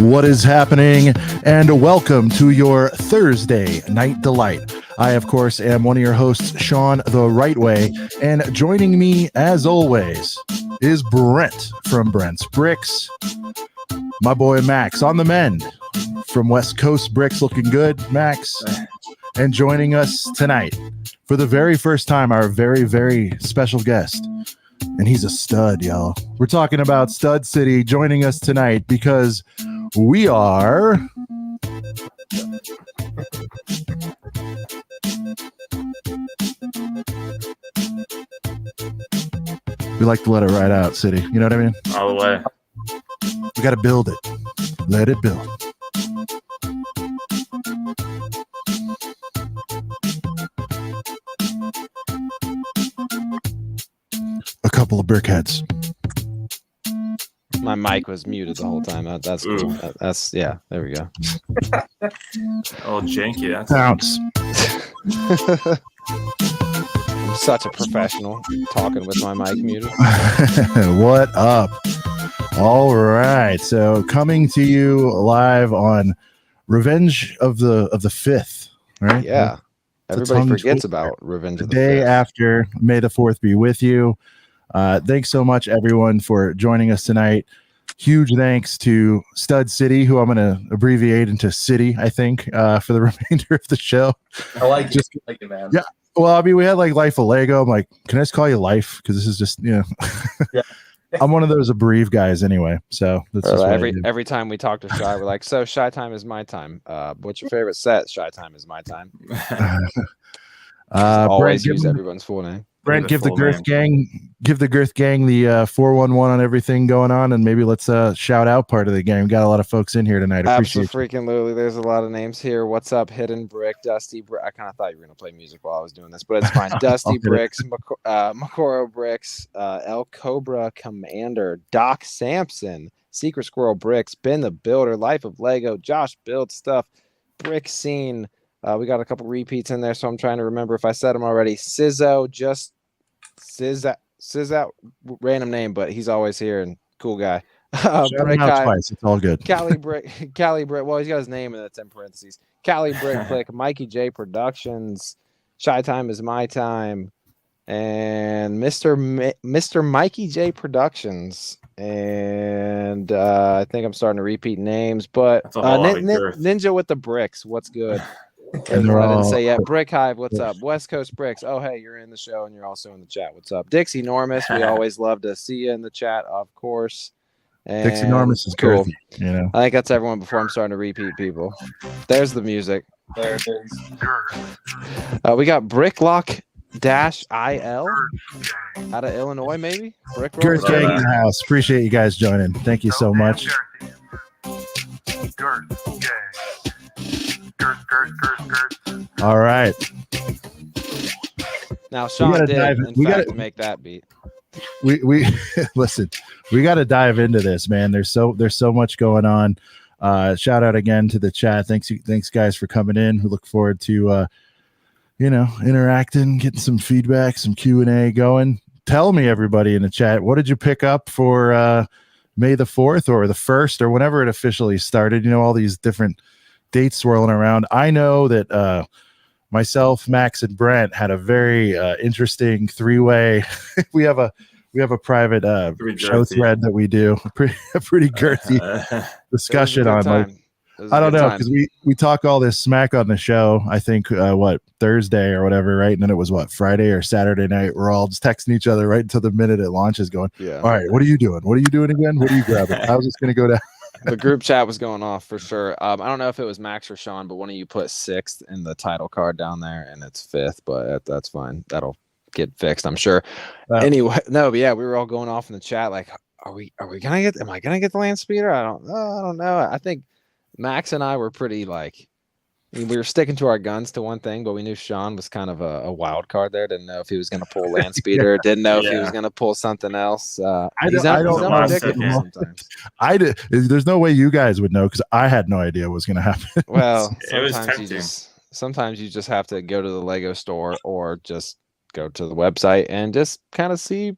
What is happening? And welcome to your Thursday Night Delight. I, of course, am one of your hosts, Sean the Right Way, and joining me, as always, is Brent from Brent's Bricks. My boy Max on the mend from West Coast Bricks, looking good, Max. And joining us tonight for the very first time, our very, very special guest. And he's a stud, y'all. We're talking about Stud City joining us tonight because we are... We like to let it ride out, City. You know what I mean? All the way. We got to build it. Let it build. A couple of brickheads. My mic was muted the whole time. That's cool. That's yeah. There we go. Oh, janky. That's Bounce. I'm such a professional talking with my mic muted. What up? All right. So coming to you live on Revenge of the 5th, right? Yeah. Everybody forgets about Revenge of the 5th. The day after. May the 4th be with you. Thanks so much, everyone, for joining us tonight. Huge thanks to Stud City, who I'm going to abbreviate into City, I think, for the remainder of the show. I like it, man. Yeah. Well, I mean, we had like Life of Lego. I'm like, can I just call you Life? Because this is just, Yeah. I'm one of those abbrev guys anyway. So that's just every time we talk to Shy, we're like, so Shy time is my time. What's your favorite set? Shy time is my time. Always use everyone's full name. Brent, give the Girth Gang the 411 on everything going on, and maybe let's shout out part of the game. Got a lot of folks in here tonight. Absolutely. There's a lot of names here. What's up, Hidden Brick, Dusty Brick? I kind of thought you were gonna play music while I was doing this, but it's fine. Dusty Bricks, Makoro Bricks, El Cobra Commander, Doc Sampson, Secret Squirrel Bricks, Ben the Builder, Life of Lego, Josh Build Stuff, Brick Scene. We got a couple repeats in there, so I'm trying to remember if I said them already. Sizzo, Sizzo, random name, but he's always here and cool guy. Brick twice. It's all good. Cali Brick. Well, he's got his name and that's in parentheses. Cali Brick Click, Mikey J Productions, Shy Time is My Time, and Mr. Mikey J Productions. And I think I'm starting to repeat names, but Ninja with the Bricks. What's good? And I didn't say yet. Brick Hive, what's up? West Coast Bricks. Oh, hey, you're in the show and you're also in the chat. What's up? Dixie Normus. We always love to see you in the chat, of course. And Dixie Normus is cool. You know, I think that's everyone before I'm starting to repeat people. There's the music. There it is. We got Bricklock -IL out of Illinois, maybe. Girth Gang in the house. Appreciate you guys joining. Thank you so much. All right. Now Sean did in fact to make that beat. We listen. We got to dive into this, man. There's so much going on. Shout out again to the chat. Thanks guys for coming in. We look forward to interacting, getting some feedback, some Q&A going. Tell me, everybody in the chat, what did you pick up for May the 4th or the 1st or whenever it officially started? You know, all these different dates swirling around. I know that myself, Max, and Brent had a very interesting three-way. we have a private show thread that we do, a pretty girthy discussion on. Like, I don't know, because we talk all this smack on the show. I think Thursday or whatever, right? And then it was Friday or Saturday night. We're all just texting each other right until the minute it launches, going, "All right, what are you doing? What are you doing again? What are you grabbing?" I was just gonna go down. The group chat was going off for sure. I don't know if it was Max or Sean, but one of you put 6th in the title card down there, and it's 5th, but that's fine. That'll get fixed, I'm sure. Anyway, no, but yeah, we were all going off in the chat like, am I gonna get the land speeder? I don't know. I think Max and I were pretty we were sticking to our guns to one thing, but we knew Sean was kind of a wild card there. Didn't know if he was going to pull land speeder. Didn't know if he was going to pull something else. He's unpredictable sometimes. There's no way you guys would know because I had no idea what was going to happen. Well, it was tempting. Sometimes you just have to go to the Lego store or just go to the website and just kind of see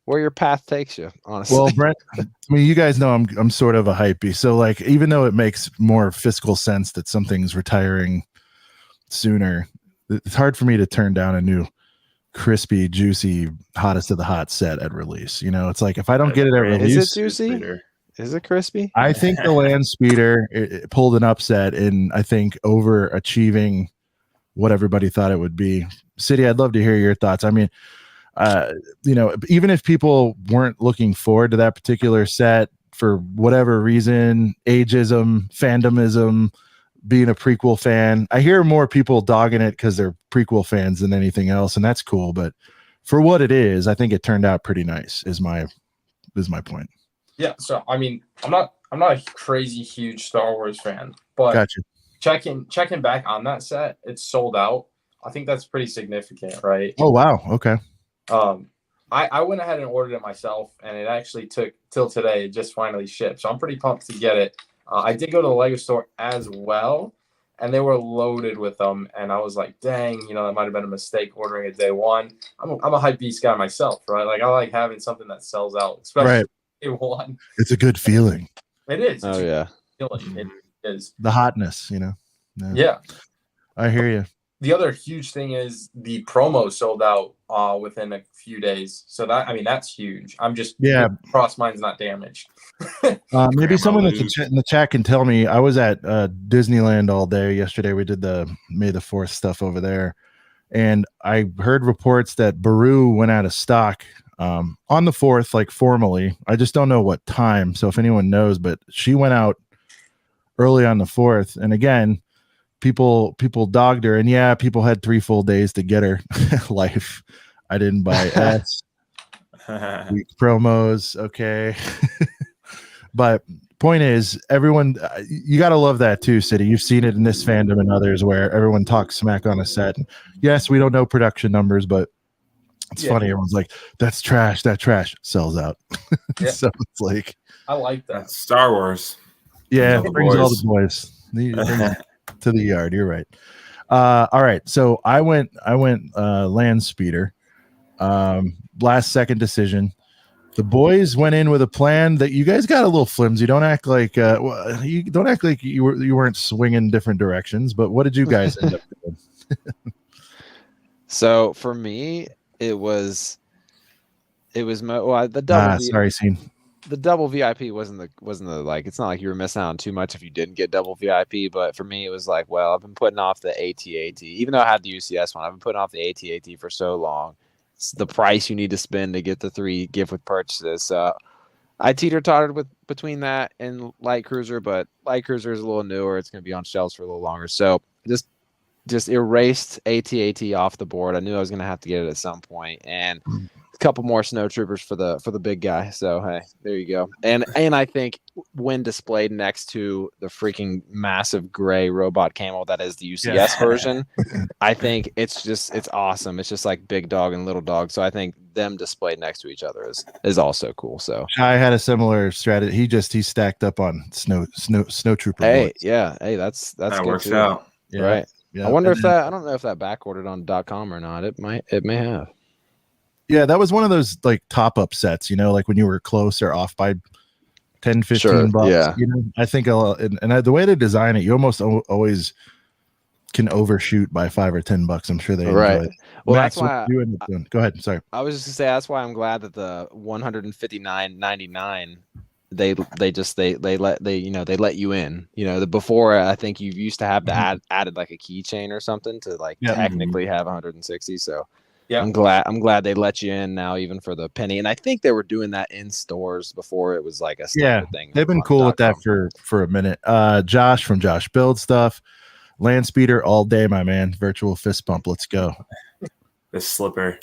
where your path takes you, honestly. Well, Brent, I mean, you guys know I'm sort of a hypey. So like, even though it makes more fiscal sense that something's retiring sooner, it's hard for me to turn down a new crispy, juicy, hottest of the hot set at release. You know, it's like if I don't get it at release, is it juicy? Is it crispy? I think the Land Speeder it pulled an upset in, I think, overachieving what everybody thought it would be. City, I'd love to hear your thoughts. I mean, you know, even if people weren't looking forward to that particular set for whatever reason, ageism, fandomism, being a prequel fan, I hear more people dogging it because they're prequel fans than anything else, and that's cool. But for what it is, I think it turned out pretty nice. Is my point. Yeah, so I mean, I'm not a crazy huge Star Wars fan, but Gotcha. checking back on that set, it's sold out. I think that's pretty significant, right? Oh wow, okay. I went ahead and ordered it myself, and it actually took till today. It just finally shipped, so I'm pretty pumped to get it. I did go to the Lego store as well, and they were loaded with them, and I was like, dang, you know, that might have been a mistake ordering it day one. I'm a hype beast guy myself, right? Like I like having something that sells out, especially. Right. One. It's a good feeling. It is. Oh yeah. It is. The hotness, you know. Yeah. I hear you. The other huge thing is the promo sold out within a few days. So that's huge. I'm just cross mine's not damaged. Maybe someone in the chat can tell me. I was at Disneyland all day yesterday. We did the May the 4th stuff over there, and I heard reports that Baru went out of stock on the 4th, like formally. I just don't know what time. So if anyone knows, but she went out early on the 4th. And again, people dogged her, and yeah, people had 3 full days to get her. Life. I didn't buy S. Week promos. Okay. But point is, everyone, you got to love that too, City. You've seen it in this fandom and others where everyone talks smack on a set. Yes, we don't know production numbers, but it's funny. Everyone's like, that's trash. That trash sells out. So it's like, I like that. That's Star Wars. Yeah, it brings all the boys to the yard. You're right. All right. So I went Land Speeder. Last second decision. The boys went in with a plan that you guys got a little flimsy. Don't act like you weren't swinging different directions. But what did you guys end up doing? So for me, it was the double. Sorry, scene. The double VIP wasn't the like. It's not like you were missing out on too much if you didn't get double VIP. But for me, it was like, well, I've been putting off the AT-AT, even though I had the UCS one. I've been putting off the AT-AT for so long. It's the price you need to spend to get the 3 gift with purchases. So I teeter-tottered between that and Light Cruiser, but Light Cruiser is a little newer. It's going to be on shelves for a little longer. So just erased AT-AT off the board. I knew I was going to have to get it at some point, and a couple more snow troopers for the big guy. So hey, there you go. And I think when displayed next to the freaking massive gray robot camel that is the UCS version, I think it's awesome. It's just like big dog and little dog. So I think them displayed next to each other is also cool. So I had a similar strategy. He stacked up on snow trooper. Hey, boards. yeah, hey, that's that good works too. out. Yeah. Right. Yeah. I wonder I don't know if that back ordered on .com or not. It may have. Yeah, that was one of those like top up sets, you know, like when you were close or off by 10, 15 Sure, bucks. yeah. You know, I think the way they design it, you almost always can overshoot by $5 or $10. I'm sure they enjoy it. Well, Max, that's why what you end up doing? Go ahead. Sorry. I was just to say that's why I'm glad that the $159.99 they let you in. You know, before I think you used to have to added like a keychain or something to like technically have 160. So yeah, I'm glad they let you in now, even for the penny. And I think they were doing that in stores before it was like a standard thing. They've been cool with that for a minute. Josh from Josh Build Stuff, Land Speeder all day, my man. Virtual fist bump. Let's go. The slipper.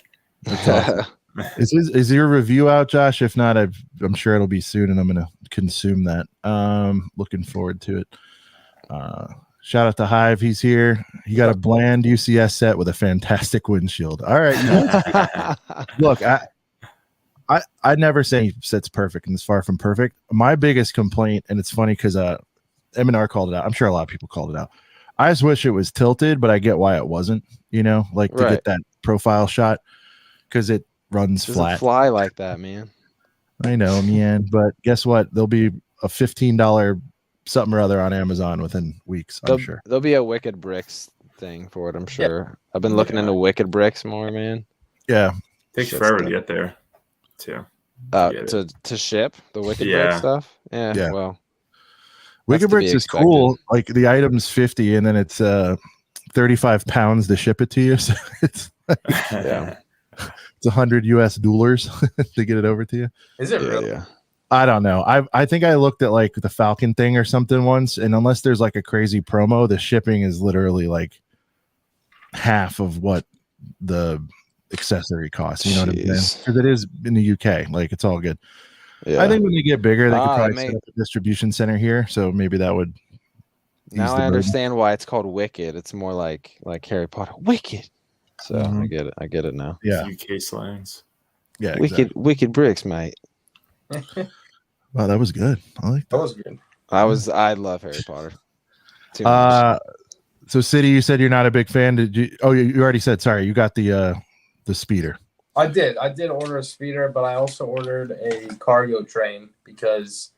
Is your review out, Josh? If not, I'm sure it'll be soon, and I'm gonna consume that. Looking forward to it. Shout out to Hive. He's here. He got a bland UCS set with a fantastic windshield. All right. Look, I never say set's perfect, and it's far from perfect. My biggest complaint, and it's funny because M&R called it out. I'm sure a lot of people called it out. I just wish it was tilted, but I get why it wasn't. You know, like to get that profile shot, because runs Doesn't flat. fly like that, man. I know, man, but guess what? There'll be a $15 something or other on Amazon within weeks, I'm sure. There'll be a Wicked Bricks thing for it, I'm sure. I've been looking into Wicked Bricks more, man. Yeah. Takes forever to get there, too. To ship the Wicked Brick stuff. Yeah. Well, Wicked Bricks is cool. Like the item's 50 and then it's 35 pounds to ship it to you. So it's it's 100 US dollars to get it over to you. Is it really? Yeah. I don't know. I think I looked at like the Falcon thing or something once, and unless there's like a crazy promo, the shipping is literally like half of what the accessory costs. You know what I'm saying? Because it is in the UK. Like it's all good. Yeah. I think when they get bigger, they could probably set up a distribution center here. So maybe that would. Now I understand why it's called Wicked. It's more like Harry Potter. Wicked. So I get it. I get it now. Yeah. UK slangs. Yeah. Wicked Bricks, mate. Wow, that was good. I like that. That was good. I love Harry Potter. Too much. So City, you said you're not a big fan. Did you? Oh, you already said. Sorry, you got the speeder. I did order a speeder, but I also ordered a cargo train because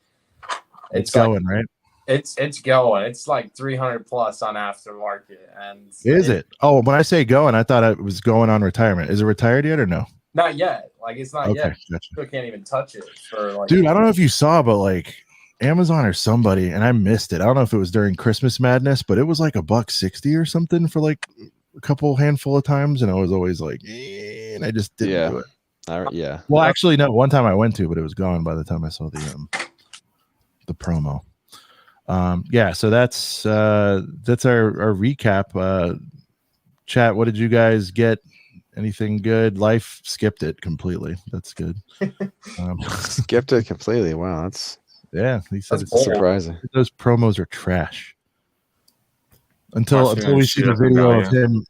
it's going right. It's going. It's like 300 plus on aftermarket, and is it? Oh, when I say going, I thought it was going on retirement. Is it retired yet or no? Not yet. Like it's not yet. Gotcha. Still can't even touch it for like. Dude, I don't know if you saw, but like Amazon or somebody, and I missed it. I don't know if it was during Christmas Madness, but it was like $160 or something for like a couple handful of times, and I was always like, and I just didn't do it. Well, actually, no. One time I went to, but it was gone by the time I saw the promo. So that's our recap. Chat, what did you guys get? Anything good? Life skipped it completely. That's good. Skipped it completely. Wow, he said it's surprising. Those promos are trash. Until we see the video of him,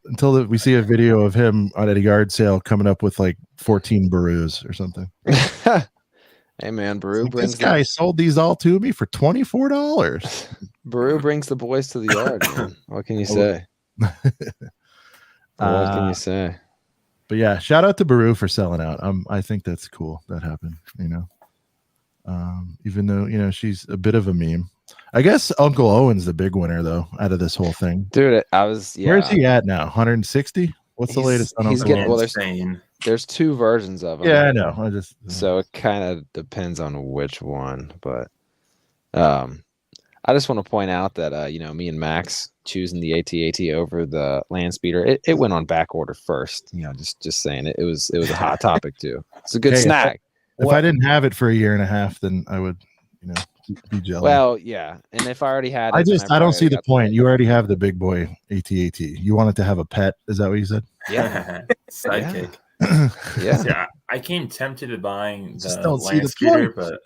we see a video of him at a yard sale coming up with like 14 Barus or something. Hey man, Baru brings this guy sold these all to me for $24. Baru brings the boys to the yard, man. What can you say? What can you say? But yeah, shout out to Baru for selling out. I think that's cool that happened, even though, she's a bit of a meme. I guess Uncle Owen's the big winner though, out of this whole thing. Dude, where's he at now? 160? What's the latest on Uncle Owen? There's two versions of him. Yeah, I know. So it kind of depends on which one, but I just want to point out that me and Max choosing the AT-AT over the land speeder, it went on back order first. Just saying it was a hot topic too. It's a good snack. If I didn't have it for a year and a half, then I would, be jealous. Well, yeah, and if I already had it, I don't see the point. You already have the big boy AT-AT. You wanted to have a pet? Is that what you said? Yeah, sidekick. Yeah. I came tempted to buying the land speeder, but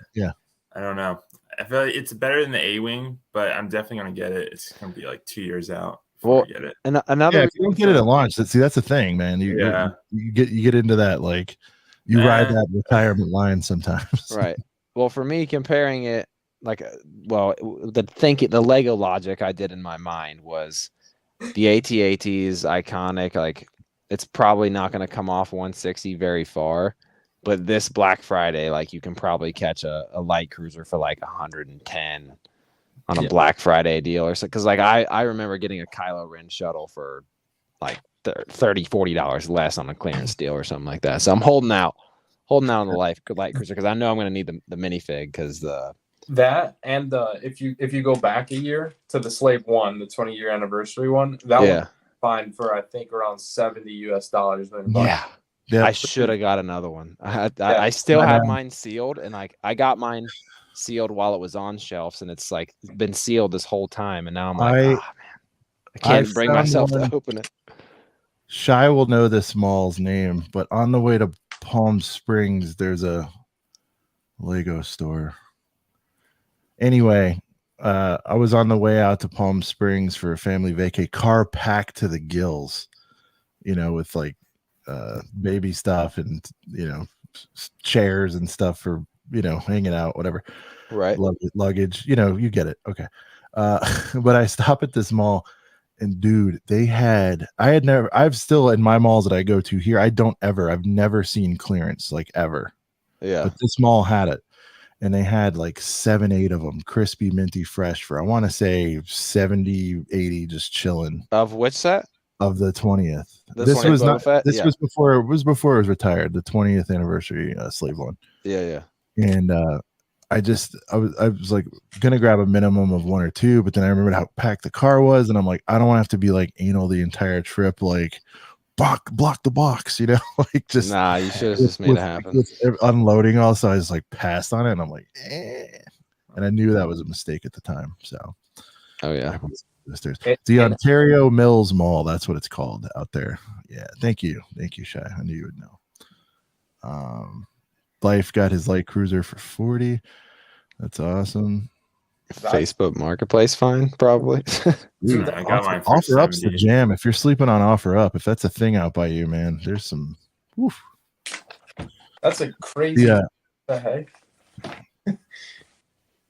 I don't know. I feel like it's better than the A-Wing, but I'm definitely gonna get it. It's gonna be like 2 years out before I get it. And another, if you don't get it at launch, that's the thing, man. You get into that, like you ride that retirement line sometimes, right? Well, for me, comparing it, the Lego logic I did in my mind was the AT-AT is iconic. Like it's probably not going to come off 160 very far. But this Black Friday, like you can probably catch a light cruiser for like 110 on a Black Friday deal or so. Because like I remember getting a Kylo Ren shuttle for like $30-$40 less on a clearance deal or something like that. So I'm holding out on the light cruiser because I know I'm going to need the minifig because if you go back a year to the Slave 1, the 20-year anniversary one, that one fine for I think around $70 US. Yeah, I should have got another one. I still have mine sealed, and I got mine sealed while it was on shelves, and it's like been sealed this whole time, and now I'm like, man, I can't bring myself to open it. Shy will know this mall's name, but on the way to Palm Springs, there's a Lego store. Anyway, I was on the way out to Palm Springs for a family vacay, car packed to the gills, with like baby stuff and chairs and stuff for hanging out, whatever, right? Luggage, you get it. Okay. But I stop at this mall And dude, I've still in my malls that I go to here, I've never seen clearance like ever. Yeah. But this mall had it. And they had like 7, 8 of them, crispy, minty, fresh for, I want to say 70, 80, just chilling. Of which set? Of the 20th. This was not, this was before it was retired, the 20th anniversary slave one. Yeah. And I was like gonna grab a minimum of 1 or 2, but then I remembered how packed the car was, and I'm like, I don't want to have to be like anal the entire trip, like block the box, you know, like just nah. You should have just made it happen. Unloading also, I just like passed on it, and I'm like, and I knew that was a mistake at the time. So, oh yeah, the Ontario Mills Mall, that's what it's called out there. Yeah, thank you, Shy. I knew you would know. Life got his light cruiser for 40. That's awesome. Facebook Marketplace fine, probably. Dude, I got mine for Offer Up's the jam. If you're sleeping on Offer Up, if that's a thing out by you, man, there's some. Oof. That's a crazy. Yeah. What the heck?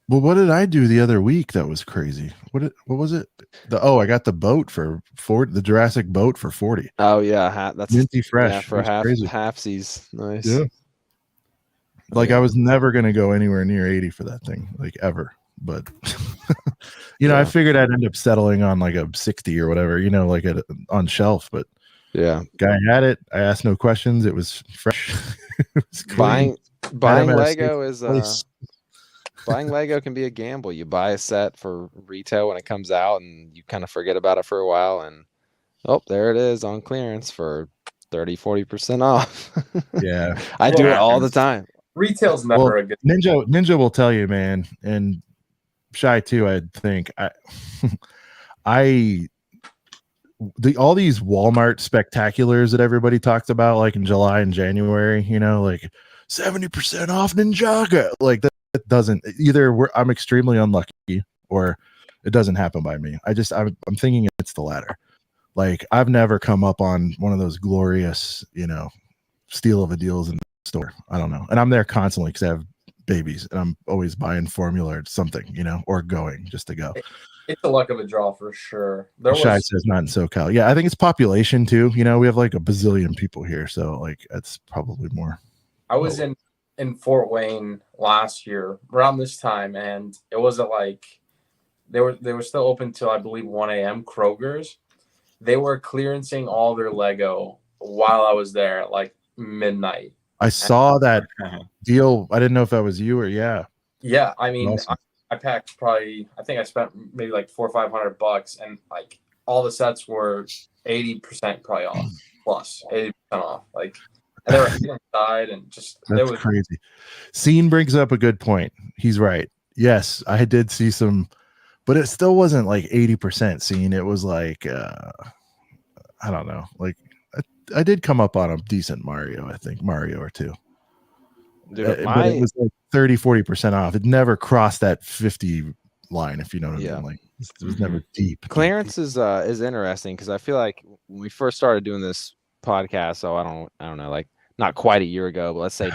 Well, what did I do the other week that was crazy? What was it? I got the boat for 40, the Jurassic boat for 40. Oh yeah, that's minty fresh. Yeah, for halfsies. Nice. Yeah. Like I was never gonna go anywhere near 80 for that thing, like ever. But I figured I'd end up settling on like a 60 or whatever, like on shelf. But yeah, guy had it. I asked no questions. It was fresh. It was buying Lego is buying Lego can be a gamble. You buy a set for retail when it comes out, and you kind of forget about it for a while, and there it is on clearance for 30-40% off. Yeah, I do it all the time. Retail's never a good Ninja will tell you, man, and Shy too. I think all these Walmart spectaculars that everybody talked about, like in July and January, like 70% off Ninjago, like that doesn't either. I'm extremely unlucky, or it doesn't happen by me. I'm thinking it's the latter. Like I've never come up on one of those glorious, steal of a deals in the store. I don't know, and I'm there constantly because I have babies, and I'm always buying formula or something, or going just to go. It's the luck of a draw for sure. Shy says not in SoCal. Yeah, I think it's population too. We have like a bazillion people here, so like that's probably more. I was in Fort Wayne last year around this time, and it wasn't like they were still open till I believe 1 a.m. Kroger's. They were clearancing all their Lego while I was there at like midnight. I saw that deal. I didn't know if that was you or Yeah, I mean, awesome. I packed I think I spent maybe like $400 or $500, and like all the sets were 80% probably off, plus 80% off. Like, and they were inside, and just that's crazy. Scene brings up a good point. He's right. Yes, I did see some, but it still wasn't like 80% Scene. It was like I don't know, like. I did come up on a decent Mario, I think Mario or two. Dude, but it was like 30-40% off. It never crossed that 50 line, if you know what I mean. Like it was never deep. Clearance is interesting because I feel like when we first started doing this podcast, so I don't know, like not quite a year ago, but let's say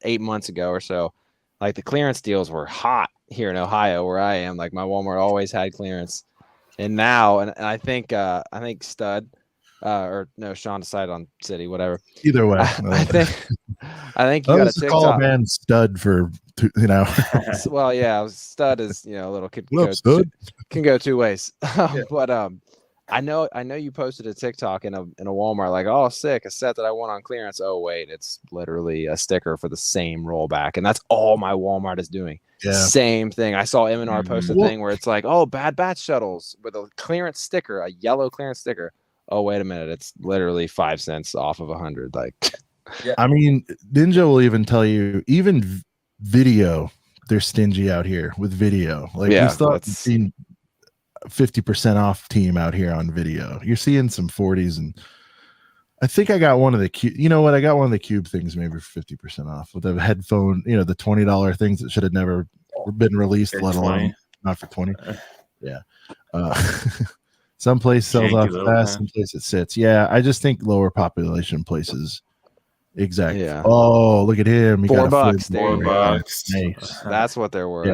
8 months ago or so, like the clearance deals were hot here in Ohio where I am. Like my Walmart always had clearance, and now and I think Stud. Or no, Sean decided on City, whatever. Either way, I think you got a TikTok. Call a man Stud for Well, yeah, Stud is a little can go two ways. Yeah. But I know you posted a TikTok in a Walmart like, oh, sick, a set that I want on clearance. Oh wait, it's literally a sticker for the same rollback, and that's all my Walmart is doing. Yeah. Same thing. I saw M&R post a thing where it's like, oh, Bad Batch shuttles with a clearance sticker, a yellow clearance sticker. Oh, wait a minute. It's literally 5 cents off of 100. Like, yeah. I mean, Ninja will even tell you, even video, they're stingy out here with video. Like, we still haven't seen 50% off team out here on video. You're seeing some 40s, and I think I got one of the cube. You know what? I got one of the cube things maybe for 50% off with the headphone. The $20 things that should have never been released, let alone not for 20. Yeah. Some place sells off fast, some place it sits. Yeah, I just think lower population places. Exactly. Yeah. Oh, look at him. He $4. $4. Nice. That's what they're worth.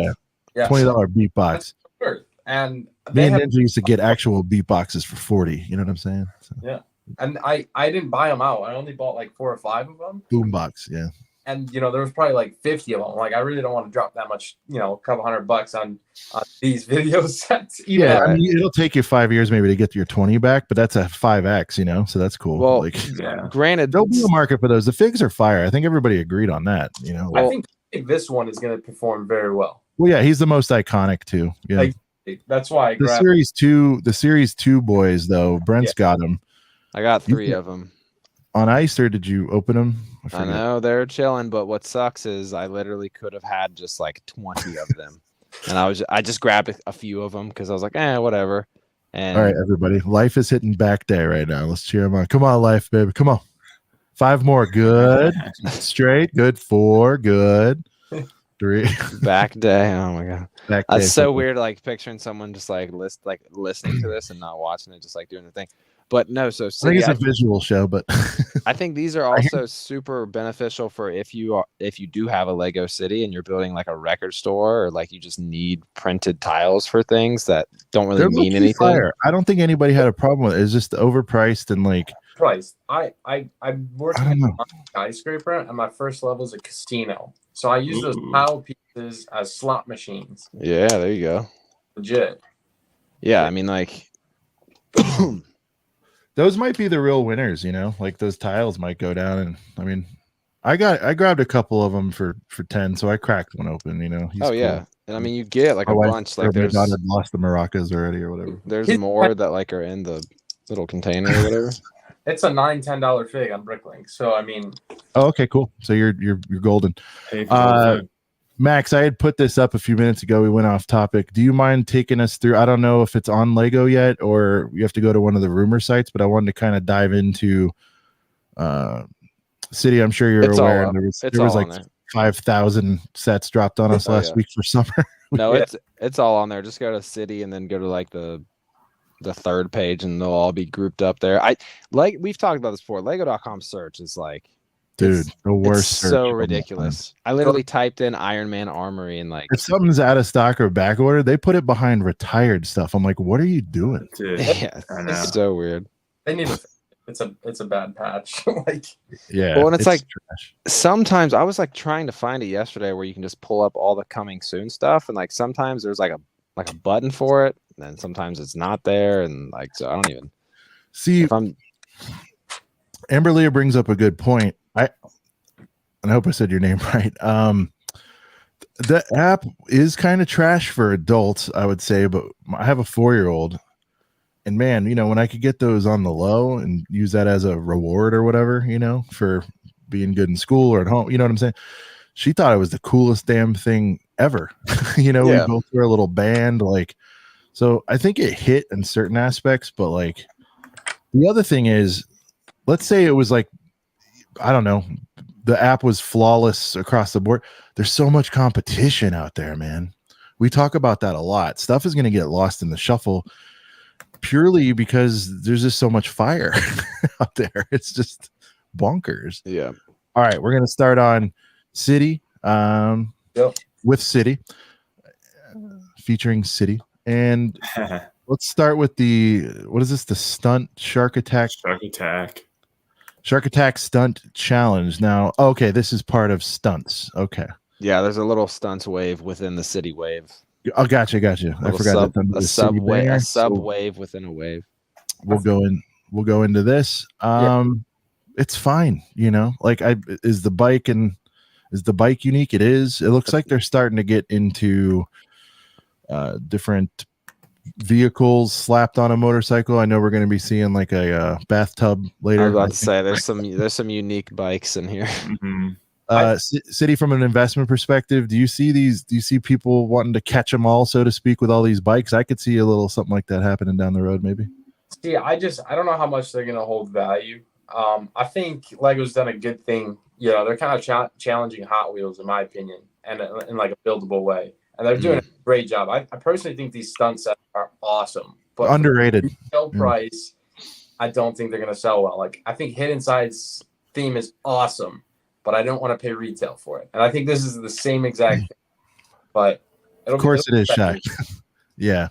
Yeah. $20 beat box. And me and Ninja used to get actual beatboxes for 40. You know what I'm saying? So. Yeah. And I didn't buy them out. I only bought like 4 or 5 of them. Boombox, yeah. And there was probably like 50 of them. Like, I really don't want to drop that much, a couple $100 on these video sets. Yeah, I mean, it'll take you 5 years maybe to get your 20 back, but that's a 5x, so that's cool. Well, granted, there'll be a market for those. The figs are fire. I think everybody agreed on that. I think this one is going to perform very well. Well, yeah, he's the most iconic too. Yeah, that's why I the Series 2 boys though. Brent's got them. I got 3 of them. On ice, or did you open them? I know they're chilling, but what sucks is I literally could have had just like 20 of them, and I just grabbed a few of them because I was like, whatever. And all right, everybody, Life is hitting back day right now. Let's cheer him on. Come on, Life, baby, come on. 5 more, good. Straight, good. 4, good. 3. Back day. Oh my god, back that's day, so weird. Like picturing someone just like listening to this and not watching it, just like doing the thing. But no, so I think it's a visual show, but I think these are also super beneficial for if you do have a Lego city and you're building like a record store, or like you just need printed tiles for things that don't really mean anything. Fire. I don't think anybody had a problem with it. It's just overpriced and like priced. I'm working in a skyscraper, and my first level is a casino, so I use those tile pieces as slot machines. Yeah, there you go. Legit. Yeah, I mean like. Those might be the real winners, like those tiles might go down. And I mean, I grabbed a couple of them for 10, so I cracked one open, He's cool. Yeah. And I mean, you get like a bunch, like there's daughter lost the maracas already or whatever. There's more that like are in the little container or whatever. It's a $9-10 fig on Bricklink. So I mean, okay, cool. So you're golden. Max, I had put this up a few minutes ago. We went off topic. Do you mind taking us through? I don't know if it's on Lego yet or you have to go to one of the rumor sites, but I wanted to kind of dive into City. I'm sure you're aware. There was like 5,000 sets dropped on us last week for summer. No, it's all on there. Just go to City and then go to like the third page and they'll all be grouped up there. We've talked about this before. Lego.com search is like, dude, the worst. It's so ridiculous. I literally typed in Iron Man Armory and like if something's out of stock or back order, they put it behind retired stuff. I'm like, what are you doing? Dude, yeah, it's so weird. They need it's a bad patch. Like, yeah. Well, and it's like trash. Sometimes I was like trying to find it yesterday where you can just pull up all the coming soon stuff, and like sometimes there's like a button for it, and then sometimes it's not there, and like so I don't even see. Amber Leah brings up a good point. I hope I said your name right. The app is kind of trash for adults, I would say, but I have a 4-year-old, and man, when I could get those on the low and use that as a reward or whatever, for being good in school or at home, you know what I'm saying? She thought it was the coolest damn thing ever. We both were a little band, like, so I think it hit in certain aspects, but like the other thing is, let's say it was like, I don't know, the app was flawless across the board. There's so much competition out there, man. We talk about that a lot. Stuff is going to get lost in the shuffle purely because there's just so much fire out there. It's just bonkers. Yeah. All right, we're going to start on City, with City, featuring City. And let's start with what is this? The stunt Shark Attack? Shark Attack Stunt Challenge. Now, okay, this is part of stunts. Okay. Yeah, there's a little stunts wave within the city wave. Oh, gotcha. I forgot a sub wave within a wave. We'll go into this. It's fine, Like, is the bike unique? It is. It looks like they're starting to get into different vehicles slapped on a motorcycle. I know we're going to be seeing like a bathtub later. I was about to say there's some unique bikes in here. City, from an investment perspective, do you see people wanting to catch them all, so to speak, with all these bikes? I could see a little something like that happening down the road, maybe. See, I don't know how much they're going to hold value. I think Lego's done a good thing. They're kind of challenging Hot Wheels, in my opinion, and in like a buildable way. And they're doing a great job. I personally think these stunt sets are awesome. But underrated. Retail price, I don't think they're going to sell well. Like, I think Hidden Side's theme is awesome, but I don't want to pay retail for it. And I think this is the same exact thing. But of course it is, Shaq. Yeah.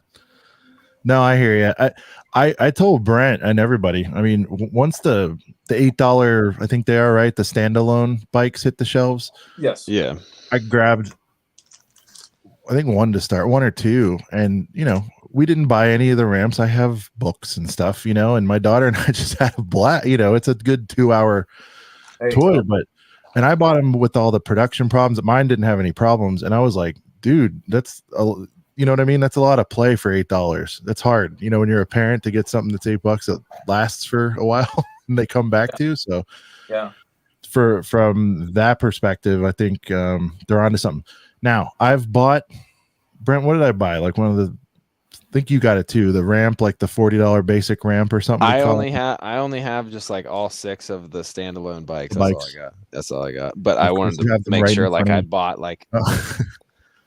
No, I hear you. I told Brent and everybody. I mean, once the $8, I think they are right. The standalone bikes hit the shelves. Yes. Yeah. I grabbed, I think one to start, one or two, and we didn't buy any of the ramps. I have books and stuff, and my daughter and I just had a blast. It's a good 2-hour toy, and I bought them with all the production problems. Mine didn't have any problems, and I was like, dude, that's you know what I mean? That's a lot of play for $8. That's hard, when you're a parent, to get something that's $8 that lasts for a while and they come back to you. So yeah, from that perspective, I think they're onto something. Now, I've bought, Brent, what did I buy? Like one of the, I think you got it too, the ramp, like the $40 basic ramp or something. I only have just like all 6 of the standalone bikes. That's all I got. But I wanted to make sure like I bought like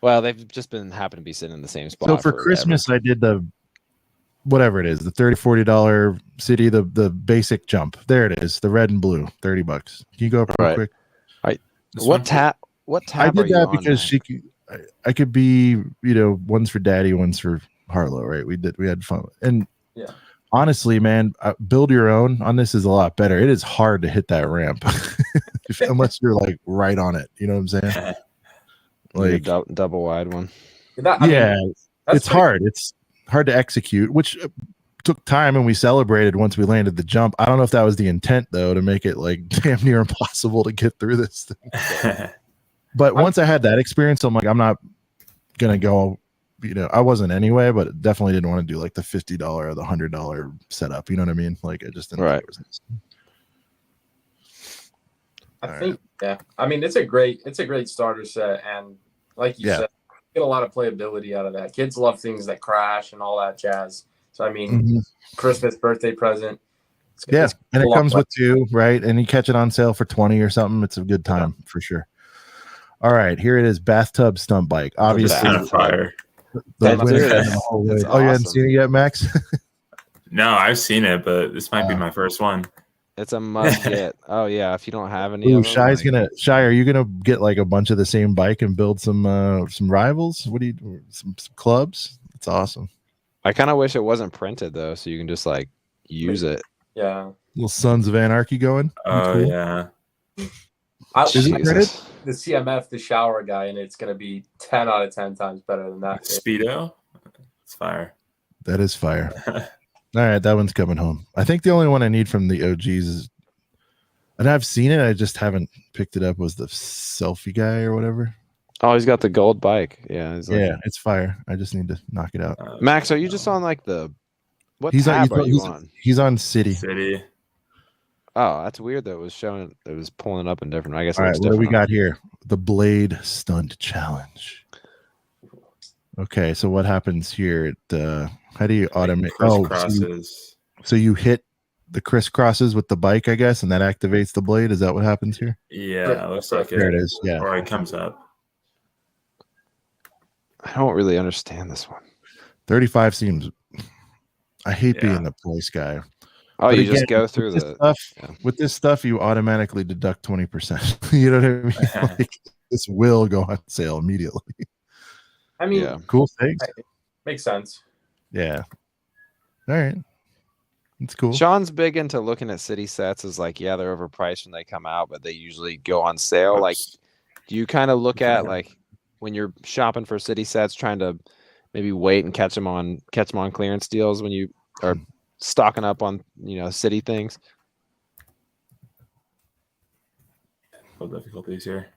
well, they've just happen to be sitting in the same spot. So for Christmas, I did the whatever it is, the $30-$40 city, the basic jump. There it is, the red and blue, $30. Can you go up real quick? What tab I did that because I could be, one's for Daddy, one's for Harlow, right? We had fun, and honestly, man, build your own on this is a lot better. It is hard to hit that ramp unless you're like right on it. You know what I'm saying? Like double wide one. It's hard. It's hard to execute, which took time, and we celebrated once we landed the jump. I don't know if that was the intent though, to make it like damn near impossible to get through this thing. But once I had that experience, I'm like, I'm not gonna go. I wasn't anyway, but definitely didn't want to do like the $50 or the $100 setup. You know what I mean? Like, I just didn't. Right. I think, I mean, it's a great starter set, and like you said, get a lot of playability out of that. Kids love things that crash and all that jazz. So I mean, Christmas birthday present. And it comes with 2, right? And you catch it on sale for 20 or something. It's a good time for sure. All right, here it is, bathtub stunt bike. Obviously, on fire. Oh, you haven't seen it yet, Max? No, I've seen it, but this might be my first one. It's a must get. Oh yeah, if you don't have any of them, Shy, are you gonna get like a bunch of the same bike and build some rivals? What do you some clubs? It's awesome. I kind of wish it wasn't printed though, so you can just like use it. Yeah. Little Sons of Anarchy going. Oh cool. Yeah. Is it printed? The CMF, the shower guy, and it's gonna be 10 out of 10 times better than that. Speedo. It's fire. That is fire. All right, that one's coming home. I think the only one I need from the OGs is, and I've seen it, I just haven't picked it up, was the selfie guy or whatever. Oh, he's got the gold bike. Yeah, it's fire. I just need to knock it out. Max, are you just on like the what he's tab on, are you on? He's on City. Oh, that's weird that it was pulling up in different. I guess. All right, what do we got here? The Blade Stunt Challenge. Okay, so what happens here? How do you automate? So you hit the crisscrosses with the bike, I guess, and that activates the blade. Is that what happens here? Yeah, it looks like there it is. Yeah, or it comes up. I don't really understand this one. 35 seems. I hate being the police guy. Oh, but you again, just go through the stuff. Yeah. With this stuff, you automatically deduct 20%. You know what I mean? Like, this will go on sale immediately. I mean, cool things. Makes sense. Yeah. All right. It's cool. Sean's big into looking at city sets as like, they're overpriced when they come out, but they usually go on sale. Like, do you kind of look at like when you're shopping for city sets, trying to maybe wait and catch them on clearance deals when you are stocking up on city things? No difficulties here.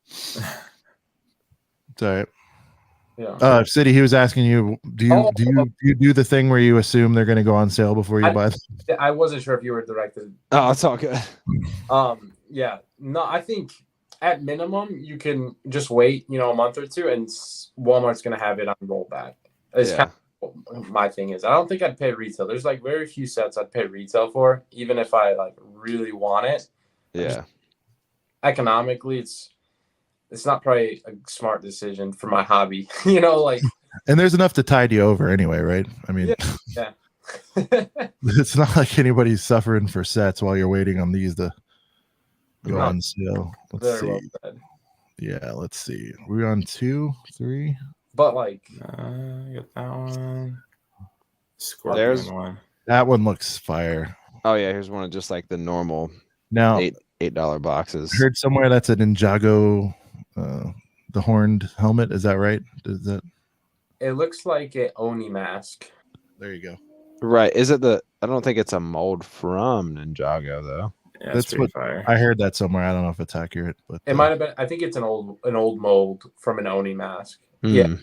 It's all right. Yeah. City, he was asking you, do you do the thing where you assume they're going to go on sale before you buy them? I wasn't sure if you were directed. Oh, it's all good. Yeah. No, I think at minimum you can just wait, a month or two, and Walmart's going to have it on rollback. It's kind of my thing is I don't think I'd pay retail. There's like very few sets I'd pay retail for, even if I like really want it. Yeah. Economically, it's not probably a smart decision for my hobby, like. And there's enough to tide you over anyway, right? I mean, yeah. It's not like anybody's suffering for sets while you're waiting on these to go on sale. Let's see. Well said. Yeah, let's see. We're on 2, 3. But like, I got that one. Scorpion one. That one looks fire. Oh yeah, here's one of just like the normal Now $8 boxes. I heard somewhere that's a Ninjago, the horned helmet. Is that right? Is that? It looks like an Oni mask. There you go. Right? Is it the? I don't think it's a mold from Ninjago though. Yeah, that's what fire. I heard that somewhere. I don't know if it's accurate, but it might have been. I think it's an old mold from an Oni mask. Yeah.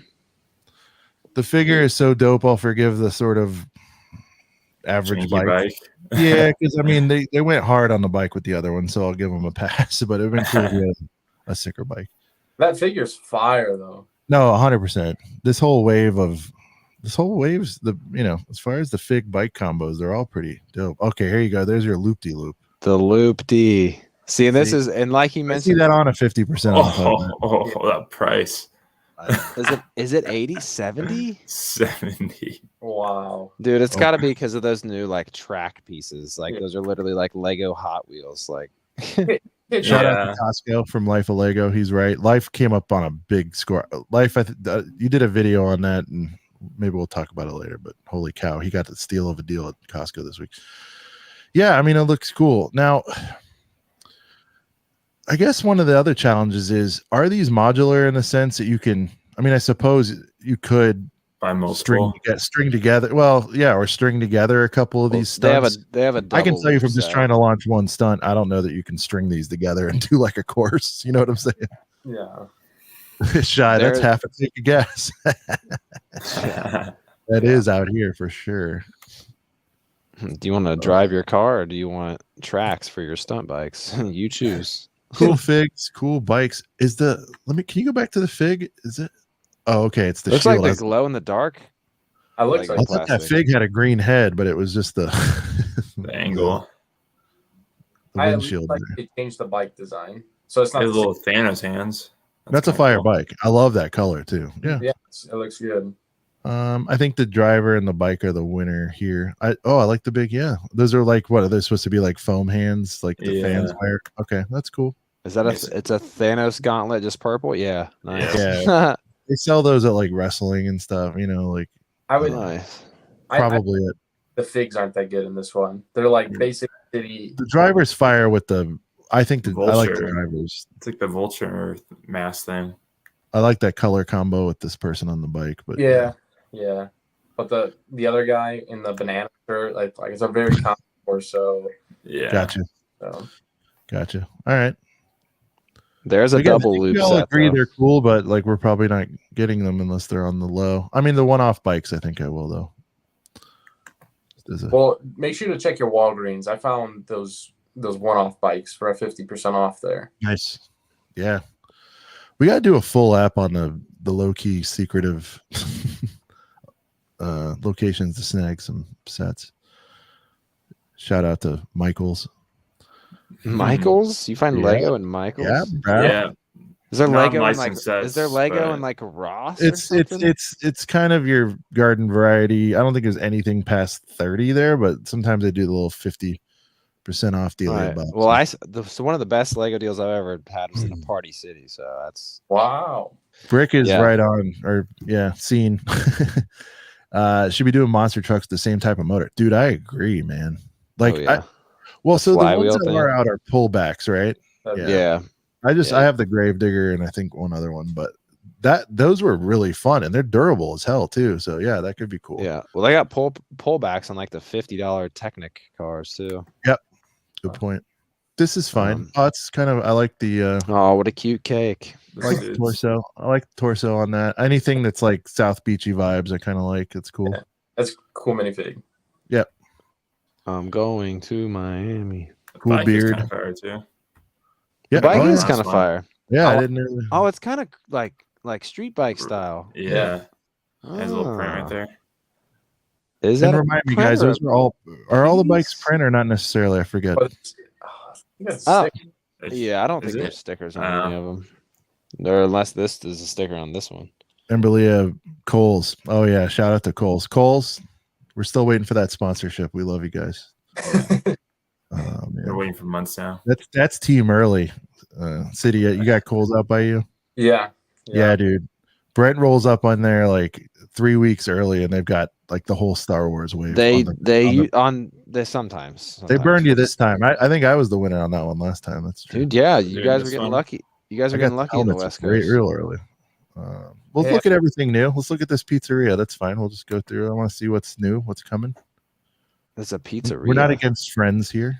The figure is so dope. I'll forgive the sort of average bike. Yeah, because I mean they went hard on the bike with the other one, so I'll give them a pass. But it'd been cool to get a sicker bike. That figure's fire though. No, 100%. This whole wave's the as far as the fig bike combos, they're all pretty dope. Okay, here you go. There's your loop-de-loop. The loop-de. See, and this is, and like he mentioned, I see that on a 50% off. That price. Is it 80, 70? 70. Wow. Dude, it's got to be because of those new like track pieces. Like those are literally like Lego Hot Wheels. Like shout out to Costco from Life of Lego. He's right. Life came up on a big score. Life, you did a video on that, and maybe we'll talk about it later. But holy cow, he got the steal of a deal at Costco this week. Yeah, I mean, it looks cool. Now, I guess one of the other challenges is, are these modular in the sense that you can, I mean, I suppose you could buy multiple string together. Well, yeah, or string together a couple of these stunts. They have a I can tell you from just trying to launch one stunt, I don't know that you can string these together and do like a course. You know what I'm saying? Yeah. Shy, that's half a tank of gas. That is out here for sure. Do you want to drive your car, or do you want tracks for your stunt bikes? You choose. Cool figs, cool bikes. Can you go back to the fig? Is it? Oh, okay. It's the looks shield. like the glow in the dark. I thought that fig had a green head, but it was just the angle. The windshield. Like they changed the bike design, so it's not little Thanos hands. That's a fire bike. I love that color too. Yeah, it looks good. I think the driver and the bike are the winner here. I like the big. Yeah, those are like, what are they supposed to be, like foam hands, like the fans wear? Okay, that's cool. Is that it's a Thanos gauntlet, just purple? Yeah, nice. Yeah. They sell those at like wrestling and stuff. Like I would probably the figs aren't that good in this one. They're like basic city. The drivers fire with the. I think I like the drivers. It's like the vulture mask thing. I like that color combo with this person on the bike, but yeah. But the other guy in the banana shirt, like it's a very common torso. Yeah. Gotcha. Gotcha. All right. There's a double loop. We all agree they're cool, but like we're probably not getting them unless they're on the low. I mean, the one-off bikes, I think I will though. Well, make sure to check your Walgreens. I found those one-off bikes for a 50% off there. Nice. Yeah. We got to do a full app on the low-key secretive locations to snag some sets. Shout out to Michael's. Michael's? You find Lego in Michael's? Yeah, bro. Yeah. Is there Not Lego in licensed like? sets, Is there Lego but in like Ross? It's kind of your garden variety. I don't think there's anything past 30 there, but sometimes they do the little 50% off deal. Right. Well, so one of the best Lego deals I've ever had was in a Party City. So that's wow. Brick is right on, or scene. Should be doing monster trucks the same type of motor, dude. I agree, man. Like, so the ones that are out are pullbacks, right? Yeah. I have the Gravedigger and I think one other one, but those were really fun and they're durable as hell too. So yeah, that could be cool. Yeah. Well, they got pullbacks on like the $50 Technic cars too. Yep. Good point. This is fine. It's kind of, I like the oh, what a cute cake. I like the torso. I like the torso on that. Anything that's like South Beachy vibes, I kind of like. It's cool. Yeah, that's cool minifig. Yep. I'm going to Miami. Cool beard. Kind of fire too. Yeah, the bike is kind of fire. Yeah, I didn't really... Oh, it's kind of like street bike style. Yeah. Has a little print right there. Is that? Remind me, guys. Those are all the bikes print or not necessarily? I forget. Yeah, I don't think there's stickers on any of them. Or unless this is a sticker on this one. Emberlia Coles. Oh yeah, shout out to Coles. Coles, we're still waiting for that sponsorship. We love you guys. They're waiting for months now. That's team early. City, you got Coles out by you? Yeah, dude. Brent rolls up on there like 3 weeks early, and they've got like the whole Star Wars wave. They They sometimes burned you this time. I think I was the winner on that one last time. That's true. dude. Yeah, you guys were getting lucky. You guys I were got getting lucky in the West Coast. real early. Let's look at everything new. Let's look at this pizzeria. That's fine. We'll just go through. I want to see what's new, what's coming. It's a pizzeria. We're not against Friends here.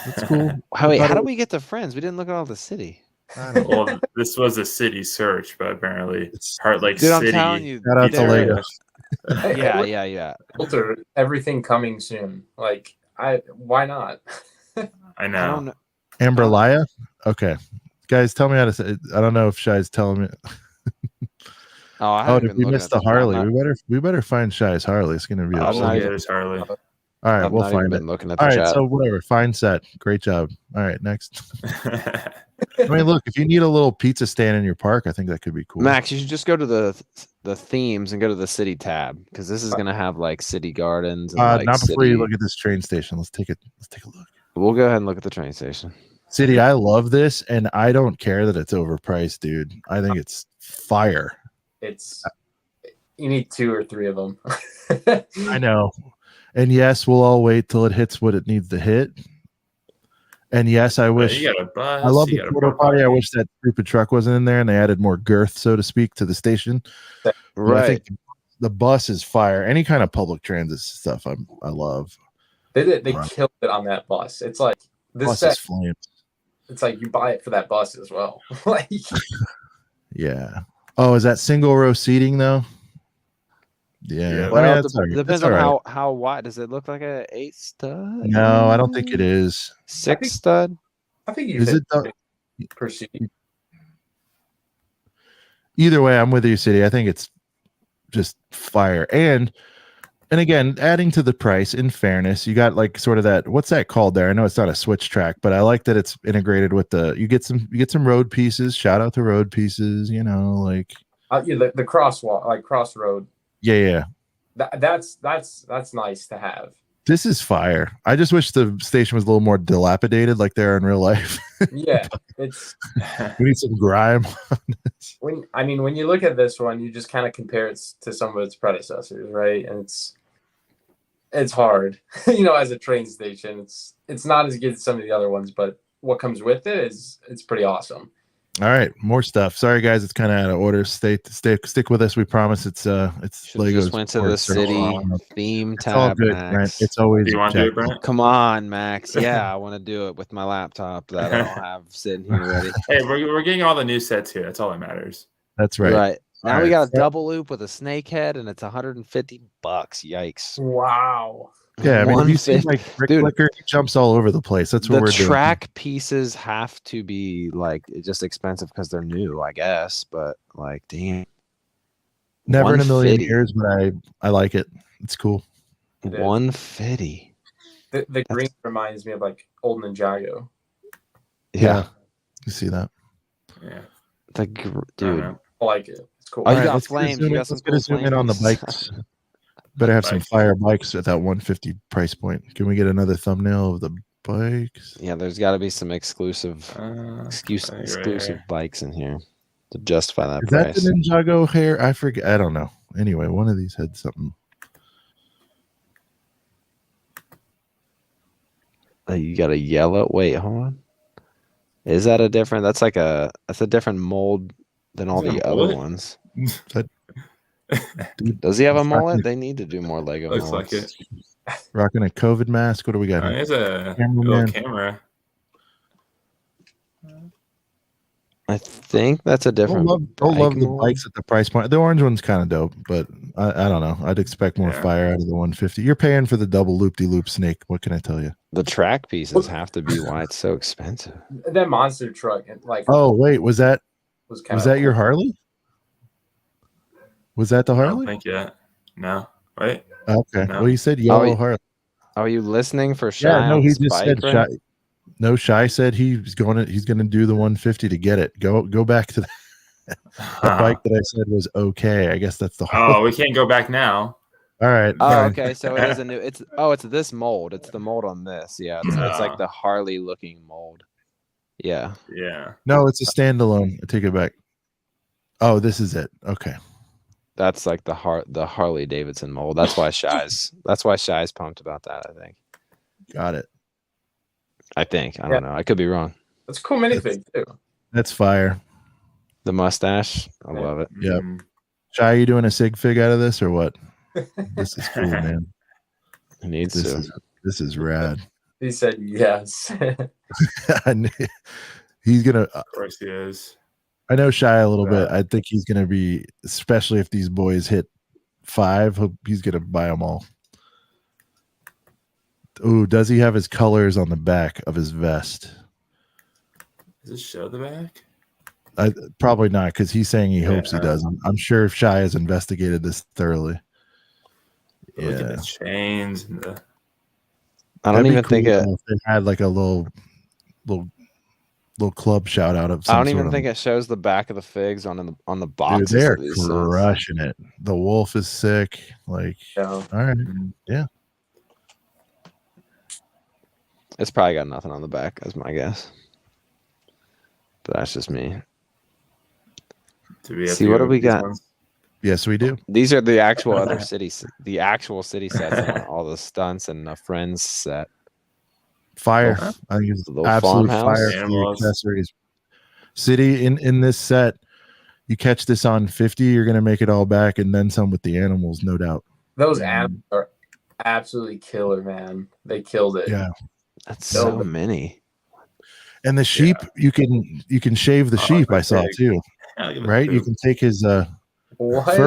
That's cool. Wait, how do we get to Friends? We didn't look at all the city. Well, this was a city search, but apparently Heart Lake Dude, City. I'm telling you, Shout out to Lagos. yeah. Filter everything coming soon. Like why not? I know. Amberlaya? Okay. Guys, tell me how to say it. I don't know if Shy's telling me. Did we miss the Harley? We better find Shy's Harley. It's gonna be Harley. All right, we'll find it. Looking at the all right, chat. so whatever. Fine set. Great job. All right, next. I mean, look, if you need a little pizza stand in your park, I think that could be cool. Max, you should just go to the themes and go to the city tab because this is gonna have like city gardens. And, not before you look at this train station. Let's take a look. We'll go ahead and look at the train station. City, I love this, and I don't care that it's overpriced, dude. I think it's fire. You need 2 or 3 of them. I know. And yes, we'll all wait till it hits what it needs to hit. And yes, I wish. You got a bus, I love the porta potty. I wish that stupid truck wasn't in there and they added more girth, so to speak, to the station. Right. I think the bus is fire. Any kind of public transit stuff, I love. They killed it on that bus. It's like this bus is flames. It's like you buy it for that bus as well. Like, yeah. Oh, is that single row seating though? Yeah. Well, depends on how wide. Does it look like a 8 stud? No, I don't think it is. 6 stud? I think you is it per seat. Either way, I'm with you, City. I think it's just fire. And again, adding to the price, in fairness, you got like sort of that, what's that called there? I know it's not a switch track, but I like that it's integrated with you get some road pieces. Shout out to road pieces, like the crosswalk, like crossroad. Yeah. That's nice to have. This is fire. I just wish the station was a little more dilapidated like they are in real life. Yeah, we need some grime on this. When you look at this one, you just kind of compare it to some of its predecessors, right? And it's hard, as a train station. It's not as good as some of the other ones, but what comes with it it's pretty awesome. All right, more stuff. Sorry, guys, it's kind of out of order. Stick with us. We promise. It's Legos. Just went to the city theme tab. All good, Max. Brent. It's always. Do you want to do it, Brent? Come on, Max. Yeah, I want to do it with my laptop that I don't have sitting here ready. Hey, we're getting all the new sets here. That's all that matters. That's right. Right. Now all we got a double loop with a snake head, and it's $150. Yikes! Wow. Yeah, you see like Rick Flicker, he jumps all over the place. That's what we're doing. The track pieces have to be like just expensive because they're new, I guess. But like, damn, never in a million years, but I like it. It's cool. $150. The green reminds me of like old Ninjago. Yeah, you see that? Yeah, dude, I like it. It's cool. Oh, you got flames. Let's get a zoom in on the bikes. Better have some fire bikes at that 150 price point. Can we get another thumbnail of the bikes? Yeah, there's got to be some exclusive bikes in here to justify that price. Is that the Ninjago hair? I forget. I don't know. Anyway, one of these had something. You got a yellow. Wait, hold on. Is that a different? That's a different mold than all the other ones. Does he have a mullet? They need to do more Lego Looks mullets. like it. Rocking a COVID mask. What do we got here? There's a little camera. I think that's a different. I love the bikes at the price point. The orange one's kind of dope, but I don't know. I'd expect more fire out of the 150. You're paying for the double loop-de-loop snake. What can I tell you? The track pieces have to be why it's so expensive. That monster truck, like. Oh wait, was that your Harley? Was that the Harley? I don't think yet. No. Right? Okay. No. Well, you said yellow Harley. Are you listening for Shy? Yeah, no, he just said Shy. No, Shy said he's gonna do the 150 to get it. Go back to the bike that I said was okay. I guess that's the Harley. Oh, we can't go back now. All right. Oh, okay. So it is a new. It's this mold. It's the mold on this. Yeah, it's like the Harley looking mold. Yeah. Yeah. No, it's a standalone. I take it back. Oh, this is it. Okay. That's like the Harley Davidson mold. That's why Shy's pumped about that, I think. Got it. I don't know. I could be wrong. That's a cool minifig too. That's fire. The mustache. I love it. Yep. Shy, you doing a sig fig out of this or what? This is cool, man. He needs to. This is rad. He said yes. He's gonna. Of course he is. I know Shy a little bit. I think he's gonna be, especially if these boys hit 5. He's gonna buy them all. Ooh, does he have his colors on the back of his vest? Does it show the back? Probably not, because he's saying he hopes he does. I'm sure if Shy has investigated this thoroughly. Look at the chains and the. I don't even think if they had like a little club shout out of. I don't even think it shows the back of the figs on the box. Dude, they're crushing it. The wolf is sick. Like, all right, yeah. It's probably got nothing on the back, that's my guess. But that's just me. See, what do we got? Ones? Yes, we do. These are the actual other cities, the actual city sets, all the stunts and the friends set. Fire. I think it's absolute fire for the accessories. City in this set, you catch this on 50, you're gonna make it all back and then some with the animals, no doubt. Those animals are absolutely killer, man. They killed it. Yeah. That's so many. And the sheep, you can shave the sheep, I saw too. Right? You can take his fur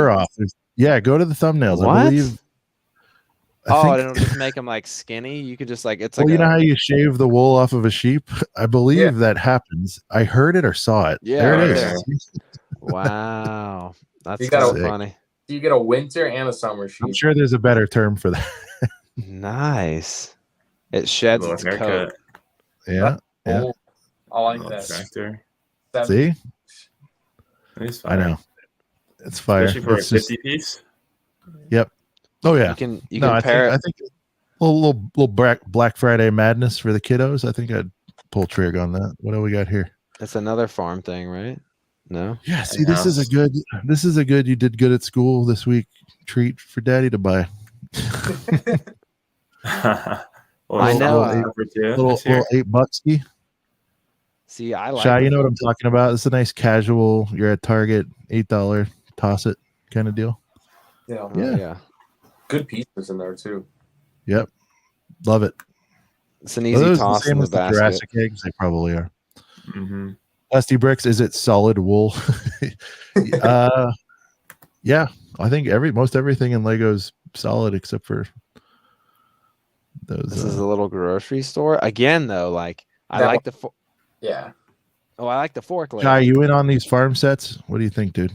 off. Go to the thumbnails. What? I believe. It'll just make them like skinny. You could just like it's like you know how you shave the wool off of a sheep? I believe that happens. I heard it or saw it. Yeah, there it right is. Wow. That's so funny. You get a winter and a summer sheep. I'm sure there's a better term for that. Nice. It sheds its coat. Yeah. Cool. I like that. See? I know. It's fire. Especially for a 50 piece. Yep. Oh yeah. You can pair it. I think a little Black Friday madness for the kiddos. I think I'd pull trigger on that. What do we got here? It's another farm thing, right? No. Yeah. See, this is a good. You did good at school this week. Treat for Daddy to buy. I know. Little $8. See, I like. Shy, you know what I'm talking about. It's a nice casual. You're at Target, $8, toss it kind of deal. Yeah. Good pieces in there too. Yep, love it. It's an easy toss in the basket. Jurassic eggs, they probably are. Mm-hmm. Dusty Bricks, is it solid wool? Yeah, I think most everything in Lego's solid except for those. This is a little grocery store again, though. Like I like the. Yeah. Oh, I like the forklift. Guy, you in on these farm sets? What do you think, dude?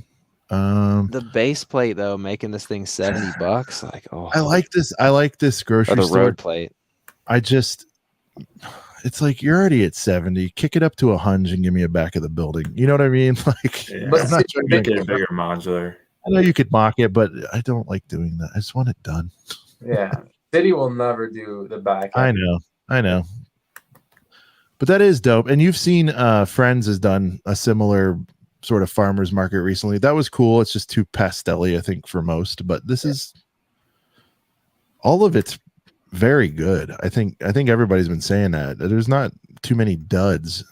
The base plate though, making this thing $70. Like, I like this. I like this grocery store. Road plate. It's like you're already at 70. Kick it up to 100 and give me a back of the building. You know what I mean? Like, but I'm not trying to make it a bigger modular. I know you could mock it, but I don't like doing that. I just want it done. Yeah, City will never do the back. I know. But that is dope. And you've seen Friends has done a similar sort of farmers market recently. That was cool. It's just too pastel-y, I think, for most. But this is all of it's very good. I think everybody's been saying that. There's not too many duds.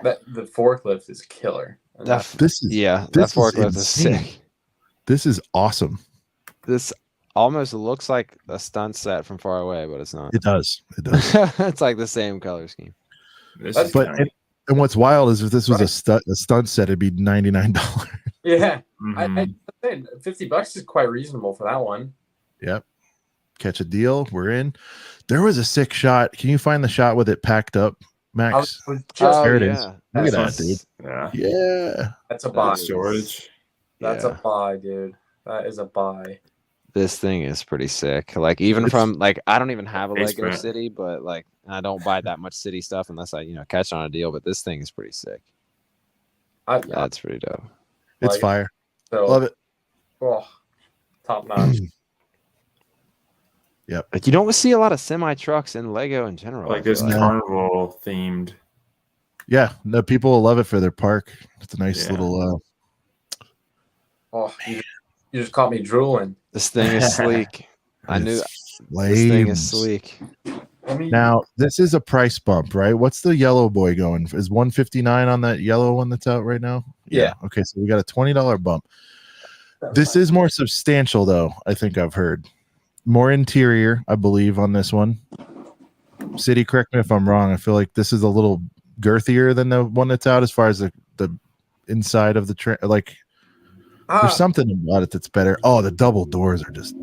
The forklift is killer. That forklift is sick. This is awesome. This almost looks like a stunt set from far away, but it's not. It does. It's like the same color scheme. And what's wild is if this was a stunt set, it'd be $99. Yeah, I said $50 is quite reasonable for that one. Yep. Catch a deal. We're in. There was a sick shot. Can you find the shot with it packed up, Max? There it is. Look at that, dude. Yeah. That's a buy. Storage. That's a buy, dude. That is a buy. This thing is pretty sick. Like even from like I don't even have a Lego City, but like I don't buy that much City stuff unless I catch on a deal. But this thing is pretty sick. That's pretty dope. It's fire. So, love it. Oh, top notch. Yep. Like you don't see a lot of semi trucks in Lego in general. Like this carnival themed. Yeah, no, people will love it for their park. It's a nice little. Oh, You just caught me drooling. This thing is sleek. I knew It's this thing is flames. sleek. Now, this is a price bump, right? What's the yellow boy going? Is 159 on that yellow one that's out right now? Yeah. Okay, so we got a $20 bump. This is more substantial, though, I think I've heard. More interior, I believe, on this one. City, correct me if I'm wrong. I feel like this is a little girthier than the one that's out as far as the inside of the train. Like, there's something about it that's better. Oh, the double doors are just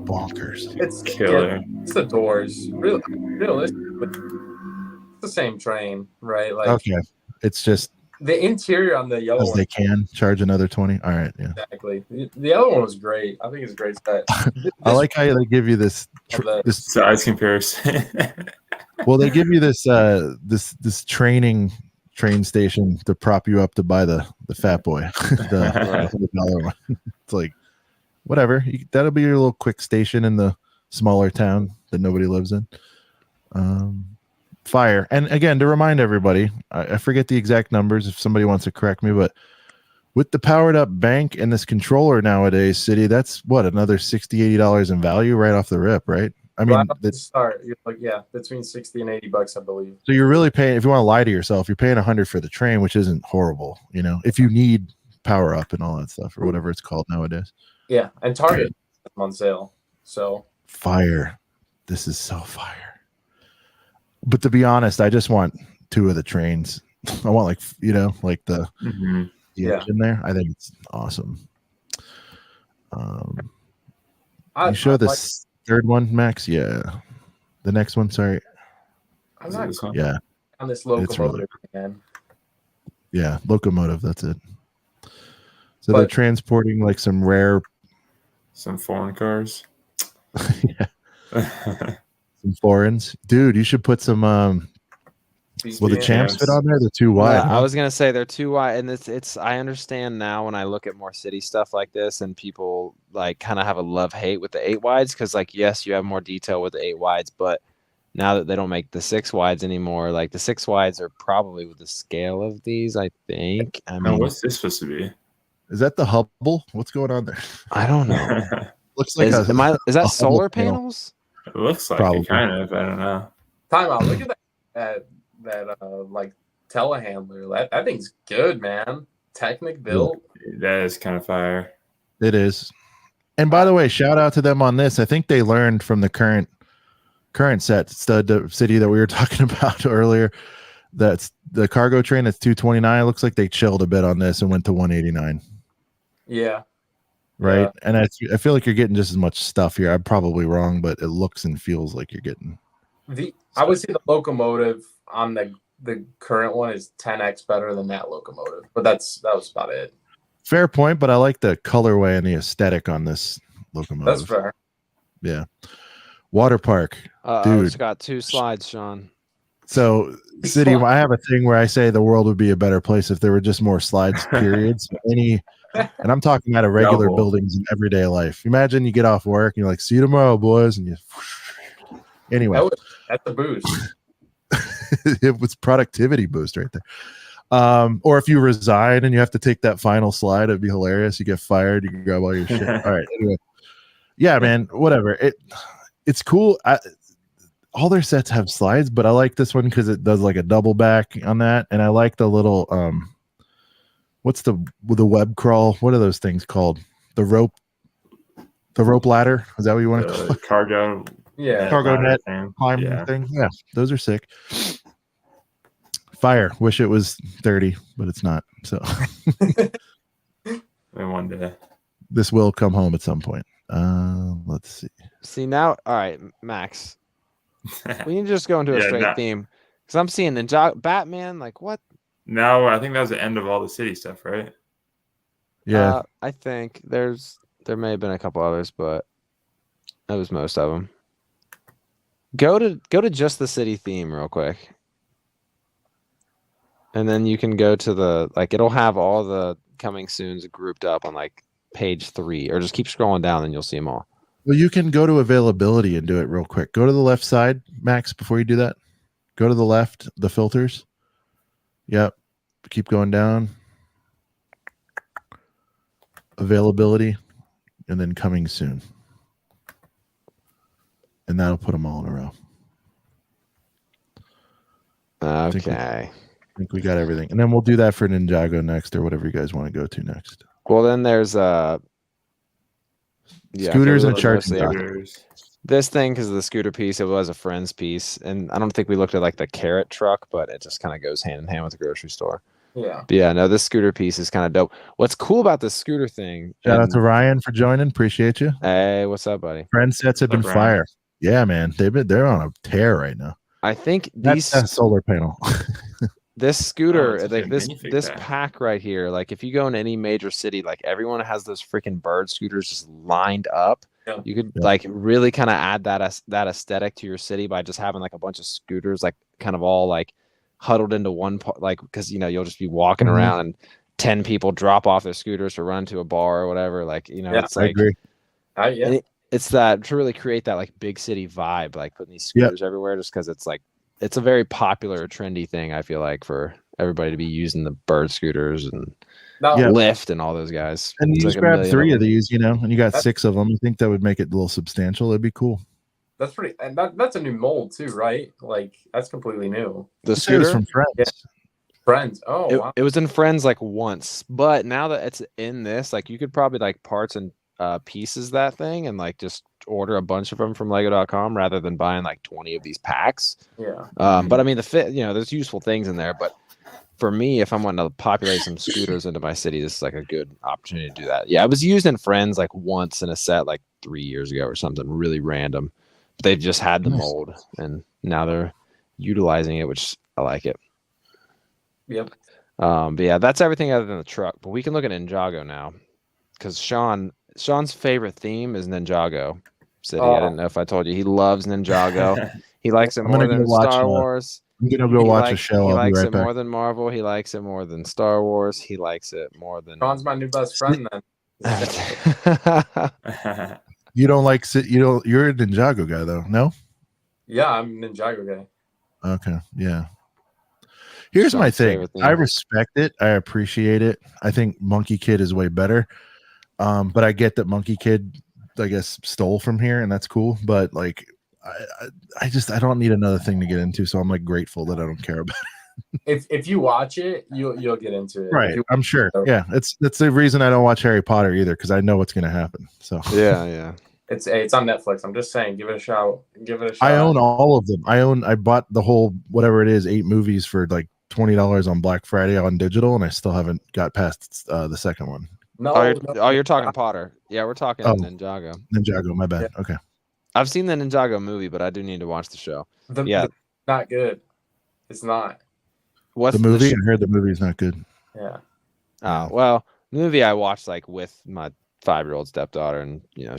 bonkers. It's killer. It's the doors. Realistically, it's the same train, right? Like, okay, it's just the interior on the yellow one. They can charge another 20. All right, yeah. Exactly. The other one was great. I think it's a great set. I like how they give you this size comparison. Well, they give you this this train station to prop you up to buy the fat boy, the $100 one. It's like, whatever. That'll be your little quick station in the smaller town that nobody lives in. Fire. And again, to remind everybody, I forget the exact numbers if somebody wants to correct me, but with the powered up bank and this controller nowadays, City, that's what, another $60-$80 in value right off the rip, right? I mean, start, you're like, yeah, between $60 and $80, I believe. So you're really paying, if you want to lie to yourself, you're paying $100 for the train, which isn't horrible, you know, if you need power up and all that stuff or whatever it's called nowadays. Yeah, and Target is on sale. So fire. This is so fire. But to be honest, I just want two of the trains. I want, like, you know, like the engine there. I think it's awesome. You show this third one, Max? Yeah. The next one, sorry. I'm not yeah. On this locomotive, man. Yeah, locomotive, that's it. So they're transporting like some foreign cars. Yeah. Some foreigns. Dude, you should put some will the champs fit on there? They're too wide. Yeah, I was gonna say they're too wide, and it's I understand now when I look at more city stuff like this, and people like kind of have a love-hate with the 8 wides, because like, yes, you have more detail with the 8 wides, but now that they don't make the 6 wides anymore, like the 6 wides are probably with the scale of these, I think. I mean, what's this supposed to be? Is that the Hubble? What's going on there? I don't know. Looks like is that solar panels? It looks like it, kind of. I don't know. Time out. Look at that like telehandler. That thing's good, man. Technic built. That is kind of fire. It is. And by the way, shout out to them on this. I think they learned from the current set stud city that we were talking about earlier. That's the cargo train that's 229. It looks like they chilled a bit on this and went to 189. Yeah. Right. Yeah. And I feel like you're getting just as much stuff here. I'm probably wrong, but it looks and feels like you're getting I would say the locomotive on the current one is 10x better than that locomotive, but that was about it. Fair point, but I like the colorway and the aesthetic on this locomotive. That's fair. Yeah. Water park. Dude. It's got 2 slides, Sean. So, City, I have a thing where I say the world would be a better place if there were just more slides, periods. And I'm talking about regular buildings in everyday life. Imagine you get off work and you're like, see you tomorrow, boys. And you anyway. That's a boost. It was productivity boost right there. Or if you resign and you have to take that final slide, it'd be hilarious. You get fired, you can grab all your shit. All right. Anyway. Yeah, man, whatever. It's cool. All their sets have slides, but I like this one because it does like a double back on that. And I like the little what's the web crawl? What are those things called? The rope ladder? Is that what you want to call it? Cargo. Yeah. Cargo net climbing thing. Yeah, those are sick. Fire. Wish it was 30, but it's not. So one day. This will come home at some point. Let's see. See now, all right, Max. We need to just go into a straight theme. Because I'm seeing Ninjago, Batman, like what? No, I think that was the end of all the city stuff, right? Yeah. I think there may have been a couple others, but that was most of them. Go to just the city theme real quick. And then you can go to the, like, it'll have all the coming soons grouped up on like page 3, or just keep scrolling down and you'll see them all. Well, you can go to availability and do it real quick. Go to the left side, Max, before you do that. Go to the left, the filters. Yep. Keep going down. Availability. and then coming soon. And that'll put them all in a row. Okay. I think we got everything. And then we'll do that for Ninjago next or whatever you guys want to go to next. Well, then there's scooters and charging scooters. This thing, because of the scooter piece, it was a friend's piece. And I don't think we looked at like the carrot truck, but it just kind of goes hand in hand with the grocery store. Yeah. But yeah, no, this scooter piece is kind of dope. What's cool about this scooter thing? Shout out to Ryan for joining. Appreciate you. Hey, what's up, buddy? Friend sets have been fire. Yeah, man. They're on a tear right now. I think that's that solar panel. This scooter, like this pack right here, like if you go in any major city, like everyone has those freaking bird scooters just lined up. Yeah. You could like really kind of add that aesthetic to your city by just having like a bunch of scooters, like kind of all like huddled into one part, like because you'll just be walking around and 10 people drop off their scooters to run to a bar or whatever. Like it's like I agree. It's that to really create that like big city vibe, like putting these scooters everywhere, just because it's like it's a very popular, trendy thing. I feel like for everybody to be using the bird scooters and Lyft and all those guys. And you just grab 3 of these, and you got 6 of them. I think that would make it a little substantial. It'd be cool. That's pretty, and that's a new mold too, right? Like that's completely new. The scooter from Friends. Yeah. Friends. Oh, wow. It was in Friends like once, but now that it's in this, like you could probably like parts and pieces that thing and like just order a bunch of them from lego.com rather than buying like 20 of these packs. Yeah. But I mean the fit, there's useful things in there, but for me, if I'm wanting to populate some scooters into my city, this is like a good opportunity to do that. Yeah, it was used in Friends like once in a set like 3 years ago or something really random. But they've just had the mold and now they're utilizing it, which I like it. Yep. But yeah, that's everything other than the truck. But we can look at Ninjago now because Sean's favorite theme is Ninjago City. I didn't know if I told you he loves Ninjago. He likes it more than Star Wars. I'm gonna go watch a show. He I'll likes be right it back. more than Marvel. He likes it more than Star Wars. He likes it more than. Sean's my new best friend. Then you don't like you're a Ninjago guy though, no? Yeah, I'm a Ninjago guy. Okay, yeah. Here's my thing. I respect it. I appreciate it. I think Monkey Kid is way better. But I get that Monkey Kid, I guess, stole from here, and that's cool. But like, I don't need another thing to get into, so I'm like grateful that I don't care about it. If you watch it, you'll get into it. Right, I'm sure. Yeah, that's the reason I don't watch Harry Potter either, because I know what's going to happen. So yeah. It's on Netflix. I'm just saying, give it a shot. I own all of them. I bought the whole whatever it is, 8 movies for like $20 on Black Friday on digital, and I still haven't got past the second one. No, you're talking Potter. Yeah, we're talking Ninjago. Ninjago, my bad. Okay. I've seen the Ninjago movie, but I do need to watch the show. Not good. It's not. What's the movie? I heard the movie is not good. Yeah. Well, the movie I watched like with my 5-year-old stepdaughter, and yeah.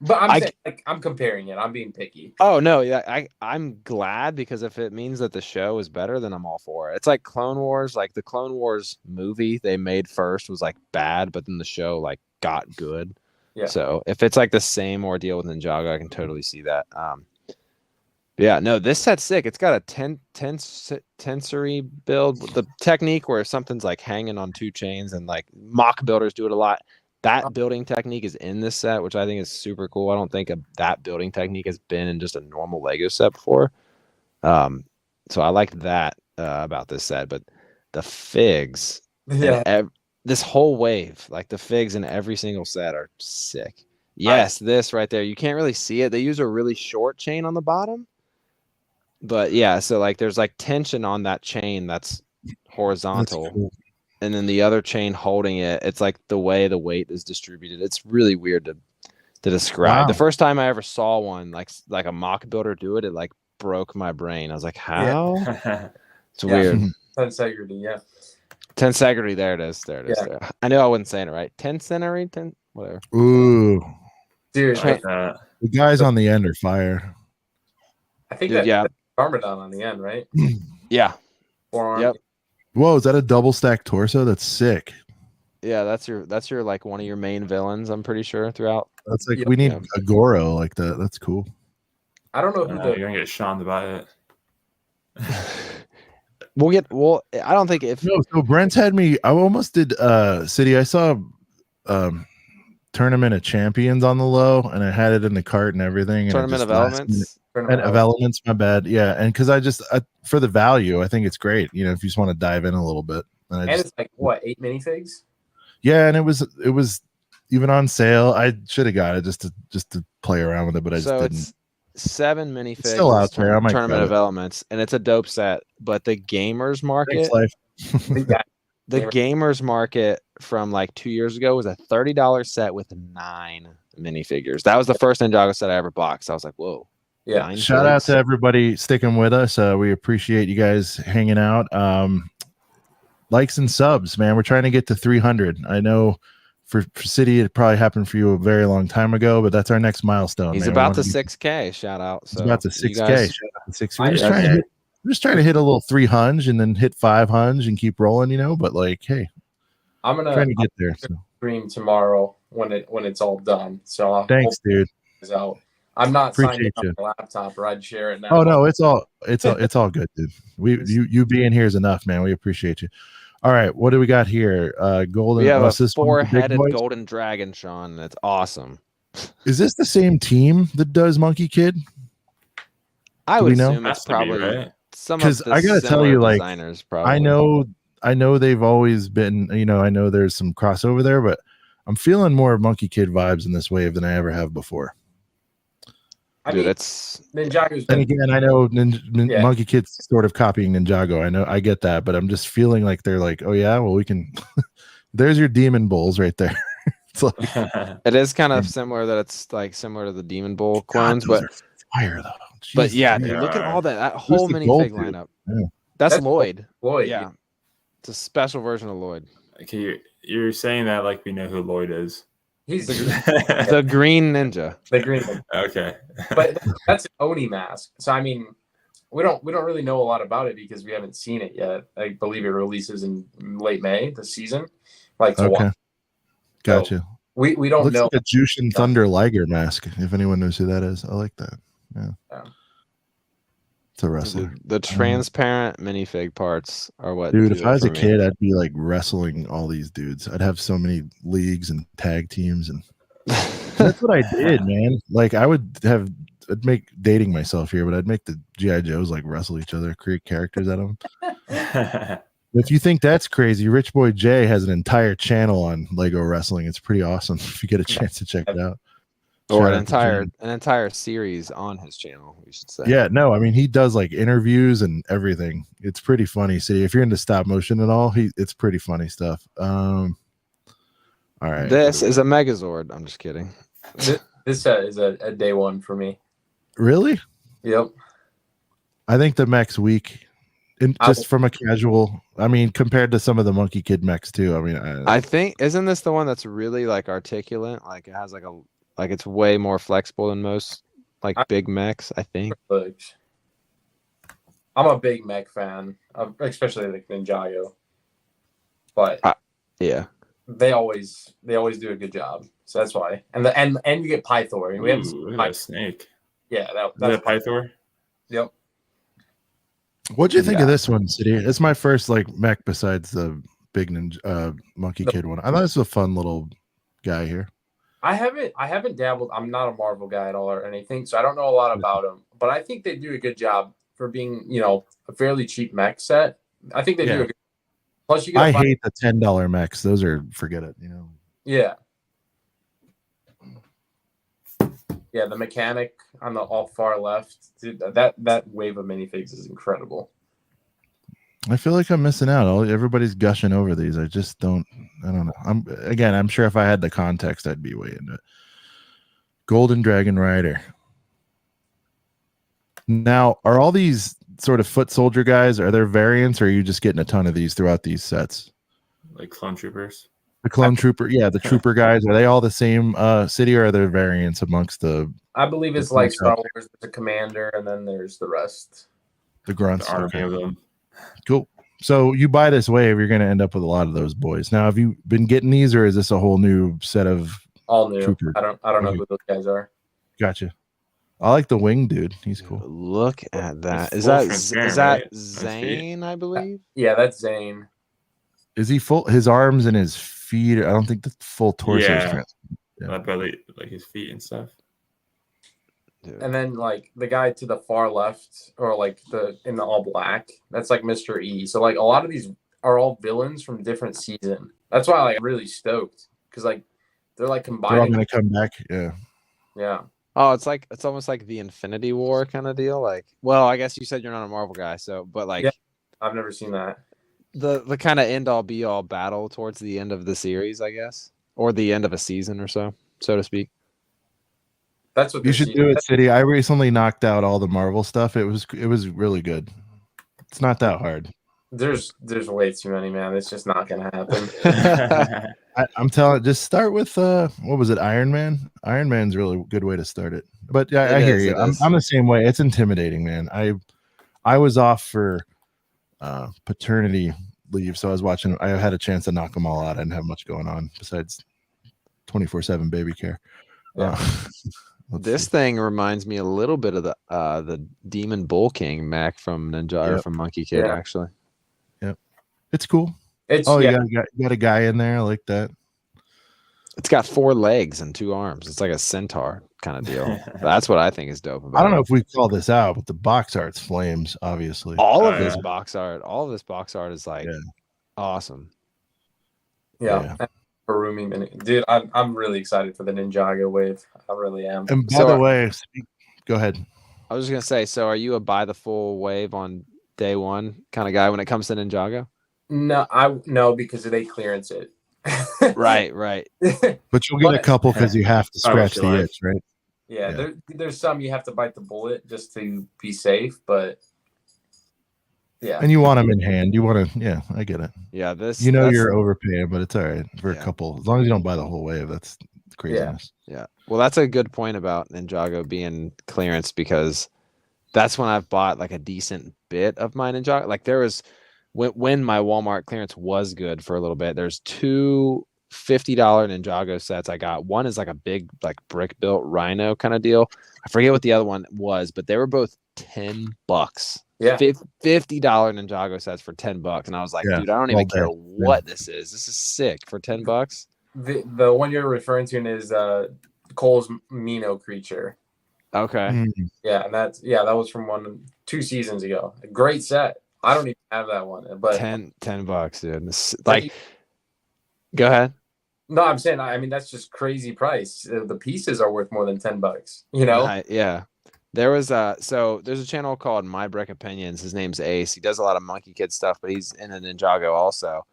But I'm comparing it. I'm being picky. Oh no, yeah, I'm glad because if it means that the show is better, then I'm all for it. It's like Clone Wars. Like the Clone Wars movie they made first was like bad, but then the show like got good. Yeah. So if it's like the same ordeal with Ninjago, I can totally see that. Yeah, no, this set's sick. It's got a tensory build. The technique where something's like hanging on 2 chains, and like mock builders do it a lot. That building technique is in this set, which I think is super cool. I don't think that building technique has been in just a normal Lego set before. So I like that about this set. But the figs, this whole wave, like the figs in every single set are sick. Yes, this right there. You can't really see it. They use a really short chain on the bottom. But yeah, so like there's like tension on that chain that's horizontal. That's cool. And then the other chain holding it, it's like the way the weight is distributed. It's really weird to describe. Wow. The first time I ever saw one, like a mock builder do it, it like broke my brain. I was like, how? Yeah. It's weird. Tensegrity, yeah. Tensegrity, there it is. There it is. Yeah. There. I knew I wasn't saying it right. Tensegrity, whatever. Ooh. Dude, the guys on the end are fire. I think that's Garmadon on the end, right? Yeah. Forearm. Yep. Whoa, is that a double stack torso? That's sick. Yeah, that's your like one of your main villains, I'm pretty sure, throughout. That's like we need a Goro like that. That's cool. I don't know who you're gonna get Sean to buy it. I don't think if no, so Brent's had me. I almost did City. I saw Tournament of Champions on the low, and I had it in the cart and everything. Tournament of Elements. Of Elements, my bad. Yeah, and because for the value, I think it's great. You know, if you just want to dive in a little bit, it's like what, 8 minifigs? Yeah, and it was even on sale. I should have got it just to play around with it, but I just didn't. It's 7 minifigs. It's still out there. Tournament of Elements, and it's a dope set. But the gamers market, the gamers market from like 2 years ago was a $30 set with 9 minifigures. That was the first Ninjago set I ever bought. So I was like, whoa. Yeah. Shout out to everybody sticking with us. We appreciate you guys hanging out. Likes and subs, man. We're trying to get to 300. I know for City, it probably happened for you a very long time ago, but that's our next milestone. He's about to 6K. Shout out. So he's about to 6K. Shout out to 6K. We're just trying to hit a little 300 and then hit 500 and keep rolling, you know. But like, hey, I'm trying to get there. Stream tomorrow when it's all done. So thanks, dude. Out. I'm not signed up on my laptop, or I'd share it now. Oh no, it's all good, dude. You being here is enough, man. We appreciate you. All right, what do we got here? Golden. We have a 4-headed golden dragon, Sean. That's awesome. Is this the same team that does Monkey Kid? I would assume it's probably right? Some of the I gotta tell you, like, designers. Probably. I know they've always been. You know, I know there's some crossover there, but I'm feeling more Monkey Kid vibes in this wave than I ever have before. Dude, it's Ninjago's. And again, I know Monkey Kid's sort of copying Ninjago. I get that, but I'm just feeling like they're like, oh yeah, well we can. There's your Demon Bulls right there. It's like, it is kind of similar that it's like similar to the Demon Bull clones, but fire though. Jeez, but yeah, dude, look at all that whole minifig lineup. Yeah. That's Lloyd. Lloyd, yeah, it's a special version of Lloyd. Okay, you're saying that like we know who Lloyd is. He's the green ninja. The green ninja. Okay. But that's an Oni mask. So I mean, we don't really know a lot about it because we haven't seen it yet. I believe it releases in late May this season. Like okay. Gotcha. So we don't know. Like a Jushin Thunder Liger mask, if anyone knows who that is. I like that. Yeah. It's a wrestler. The transparent minifig parts are what. Dude, if I was a kid, I'd be like wrestling all these dudes. I'd have so many leagues and tag teams, and that's what I did, man. Like I'd make dating myself here, but I'd make the G.I. Joes like wrestle each other, create characters out of them. If you think that's crazy, Rich Boy J has an entire channel on Lego wrestling. It's pretty awesome if you get a chance to check it out. Or an entire series on his channel, we should say. Yeah, no, I mean he does like interviews and everything. It's pretty funny. See, if you're into stop motion at all, it's pretty funny stuff. All right. This is a Megazord. I'm just kidding. This set is a day one for me. Really? Yep. I think the mech's weak. Just from a casual, I mean, compared to some of the Monkey Kid mechs too. I mean, I think isn't this the one that's really like articulate? Like it has like it's way more flexible than most like big mechs, I think. I'm a big mech fan, especially like Ninjago. But yeah, they always do a good job. So that's why. And you get Pythor. We have look at that snake. Yeah, that's Pythor. Yep. What'd you think of this one, City? It's my first like mech besides the big Monkey Kid one. I thought this was a fun little guy here. I haven't dabbled. I'm not a Marvel guy at all or anything, so I don't know a lot about them. But I think they do a good job for being, a fairly cheap mech set. I think they do a good. Plus, you. I hate the $10 mechs. Those are forget it. Yeah. Yeah, the mechanic on the far left, dude, that wave of minifigs is incredible. I feel like I'm missing out. Everybody's gushing over these. I don't know. I'm sure if I had the context, I'd be way into it. Golden Dragon Rider. Now, are all these sort of foot soldier guys, are there variants, or are you just getting a ton of these throughout these sets? Like clone troopers? The clone trooper, the trooper guys, are they all the same city, or are there variants amongst the? I believe it's like Star Wars. There's the commander, and then there's the rest. The grunts. The army of them. Cool. So you buy this wave, you're going to end up with a lot of those boys. Now, have you been getting these, or is this a whole new set of all new? Troopers? I don't know who those guys are. Gotcha. I like the wing dude. He's cool. Look at that. Is that Zane? I believe. Yeah, that's Zane. Is he full? His arms and his feet. I don't think the full torso is transparent. Belly, like his feet and stuff. And then like the guy to the far left, or like in the all black, that's like Mr. E. So like a lot of these are all villains from different season. That's why like I'm really stoked, because like they're like combining. They're all gonna come back. Yeah. Yeah. Oh, it's almost like the Infinity War kind of deal. Like, well, I guess you said you're not a Marvel guy, so but like, yeah, I've never seen that. The kind of end all be all battle towards the end of the series, I guess, or the end of a season or so to speak. That's what you should do it, City. I recently knocked out all the Marvel stuff. It was really good. It's not that hard. There's way too many, man. It's just not gonna happen. I'm telling. Just start with what was it? Iron Man. Iron Man's really a good way to start it. But yeah, I hear you. I'm the same way. It's intimidating, man. I was off for paternity leave, so I was watching. I had a chance to knock them all out. I didn't have much going on besides 24/7 baby care. Yeah. This thing reminds me a little bit of the Demon Bull King Mac from Ninjago from Monkey Kid, actually. Yep, it's cool. It's you got a guy in there like that. It's got 4 legs and 2 arms. It's like a centaur kind of deal. That's what I think is dope about it. I don't know if we call this out, but the box art's flames, obviously. All of this box art is like awesome. Yeah. Harumi mini. Dude, I'm really excited for the Ninjago wave. I really am. And by the way, go ahead. I was just gonna say, so are you a buy the full wave on day one kind of guy when it comes to Ninjago? No, because they clearance it. Right. But you'll get a couple because you have to scratch the itch, right? Yeah. There's some you have to bite the bullet just to be safe, but yeah. And you want them in hand. You want to, I get it. Yeah, you're overpaying, but it's all right for a couple. As long as you don't buy the whole wave, that's craziness. Yeah. Well, that's a good point about Ninjago being clearance, because that's when I've bought like a decent bit of my Ninjago. Like there was when my Walmart clearance was good for a little bit. There's 2 $50 Ninjago sets I got. One is like a big like brick built rhino kind of deal. I forget what the other one was, but they were both $10. Yeah, $50 Ninjago sets for $10, and I was like, dude, I don't even care what this is. This is sick for $10. The one you're referring to is Cole's Mino creature. Okay. Yeah, and that was from 2 seasons ago. A great set. I don't even have that one, but $10, dude. Like, go ahead. No, I'm saying, I mean, that's just crazy price. The pieces are worth more than $10. You know? Yeah. There was there's a channel called My Brick Opinions. His name's Ace. He does a lot of Monkey Kid stuff, but he's in a Ninjago also.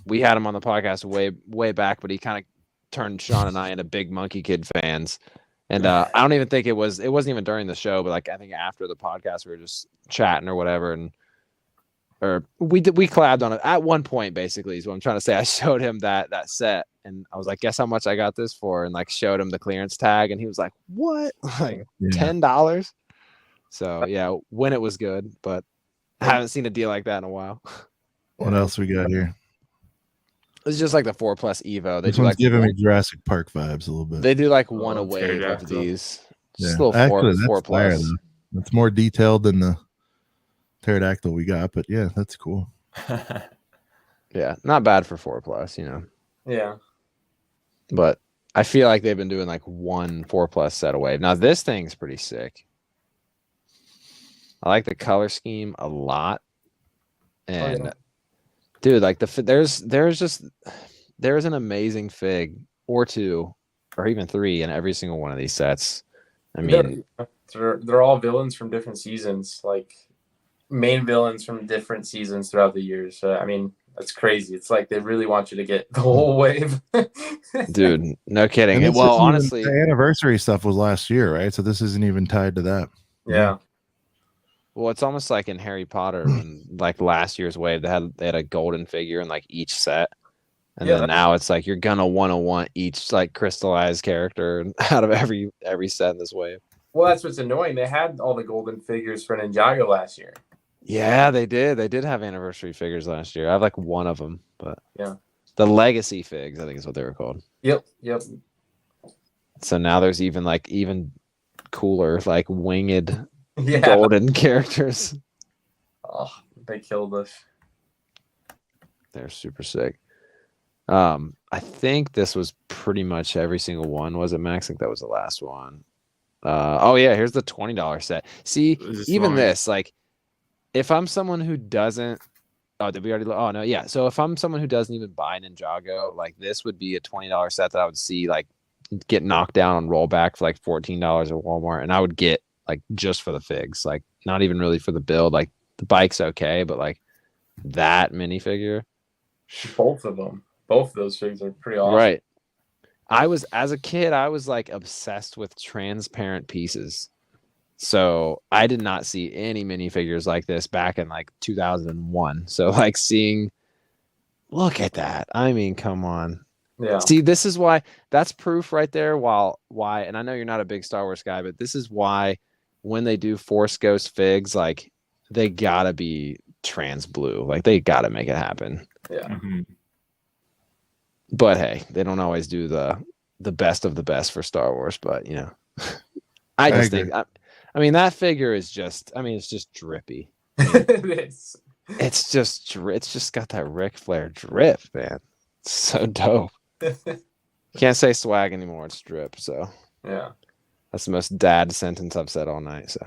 We had him on the podcast way back, but he kind of turned Sean and I into big Monkey Kid fans. And I don't even think it wasn't even during the show, but like I think after the podcast we were just chatting or whatever, or we collabed on it at one point. Basically, is what I'm trying to say. I showed him that set, and I was like, "Guess how much I got this for?" And like showed him the clearance tag, and he was like, "What? Like $10?" So yeah, when it was good, but I haven't seen a deal like that in a while. What else we got here? It's just like the 4+ Evo. This one's giving me Jurassic Park vibes a little bit. They do like one a wave of these. Just Yeah. little 4+. That's more detailed than the pterodactyl we got, but yeah, that's cool. Yeah, not bad for 4+, you know. Yeah. But I feel like they've been doing like one 4+ set a wave. Now this thing's pretty sick. I like the color scheme a lot. And dude, like there's an amazing fig or 2 or even 3 in every single one of these sets. I mean, they're all villains from different seasons, like main villains from different seasons throughout the years. I mean, that's crazy. It's like they really want you to get the whole wave. Dude, no kidding. Well, honestly, the anniversary stuff was last year, right? So this isn't even tied to that. Yeah. Well, it's almost like in Harry Potter, like last year's wave, they had a golden figure in like each set, and then now it's like you're gonna want each like crystallized character out of every set in this wave. Well, that's what's annoying. They had all the golden figures for Ninjago last year. Yeah, they did. They did have anniversary figures last year. I have like one of them, but yeah, the legacy figs, I think is what they were called. Yep. So now there's even cooler like winged golden characters. Oh, they killed us. They're super sick. I think this was pretty much every single one. Was it, Max? I think that was the last one. Oh yeah, here's the $20 set. See, even this, like, if I'm someone who doesn't, oh, did we already? Oh no, yeah. So if I'm someone who doesn't even buy Ninjago, like this would be a $20 set that I would see like get knocked down on rollback for like $14 at Walmart, and I would get like just for the figs, like not even really for the build. Like the bike's okay, but like that minifigure, both of those figs are pretty awesome. Right. As a kid, I was like obsessed with transparent pieces. So I did not see any minifigures like this back in like 2001. So like look at that. I mean, come on. Yeah. See, this is why, that's proof right there. Why, and I know you're not a big Star Wars guy, but this is why when they do Force Ghost figs, like they gotta be trans blue. Like they gotta make it happen. Yeah. Mm-hmm. But hey, they don't always do the best of the best for Star Wars. But you know, I just think, I mean, that figure is just, I mean, it's just drippy. It is. It's just got that Ric Flair drip, man. It's so dope. Can't say swag anymore. It's drip. So yeah, that's the most dad sentence I've said all night. So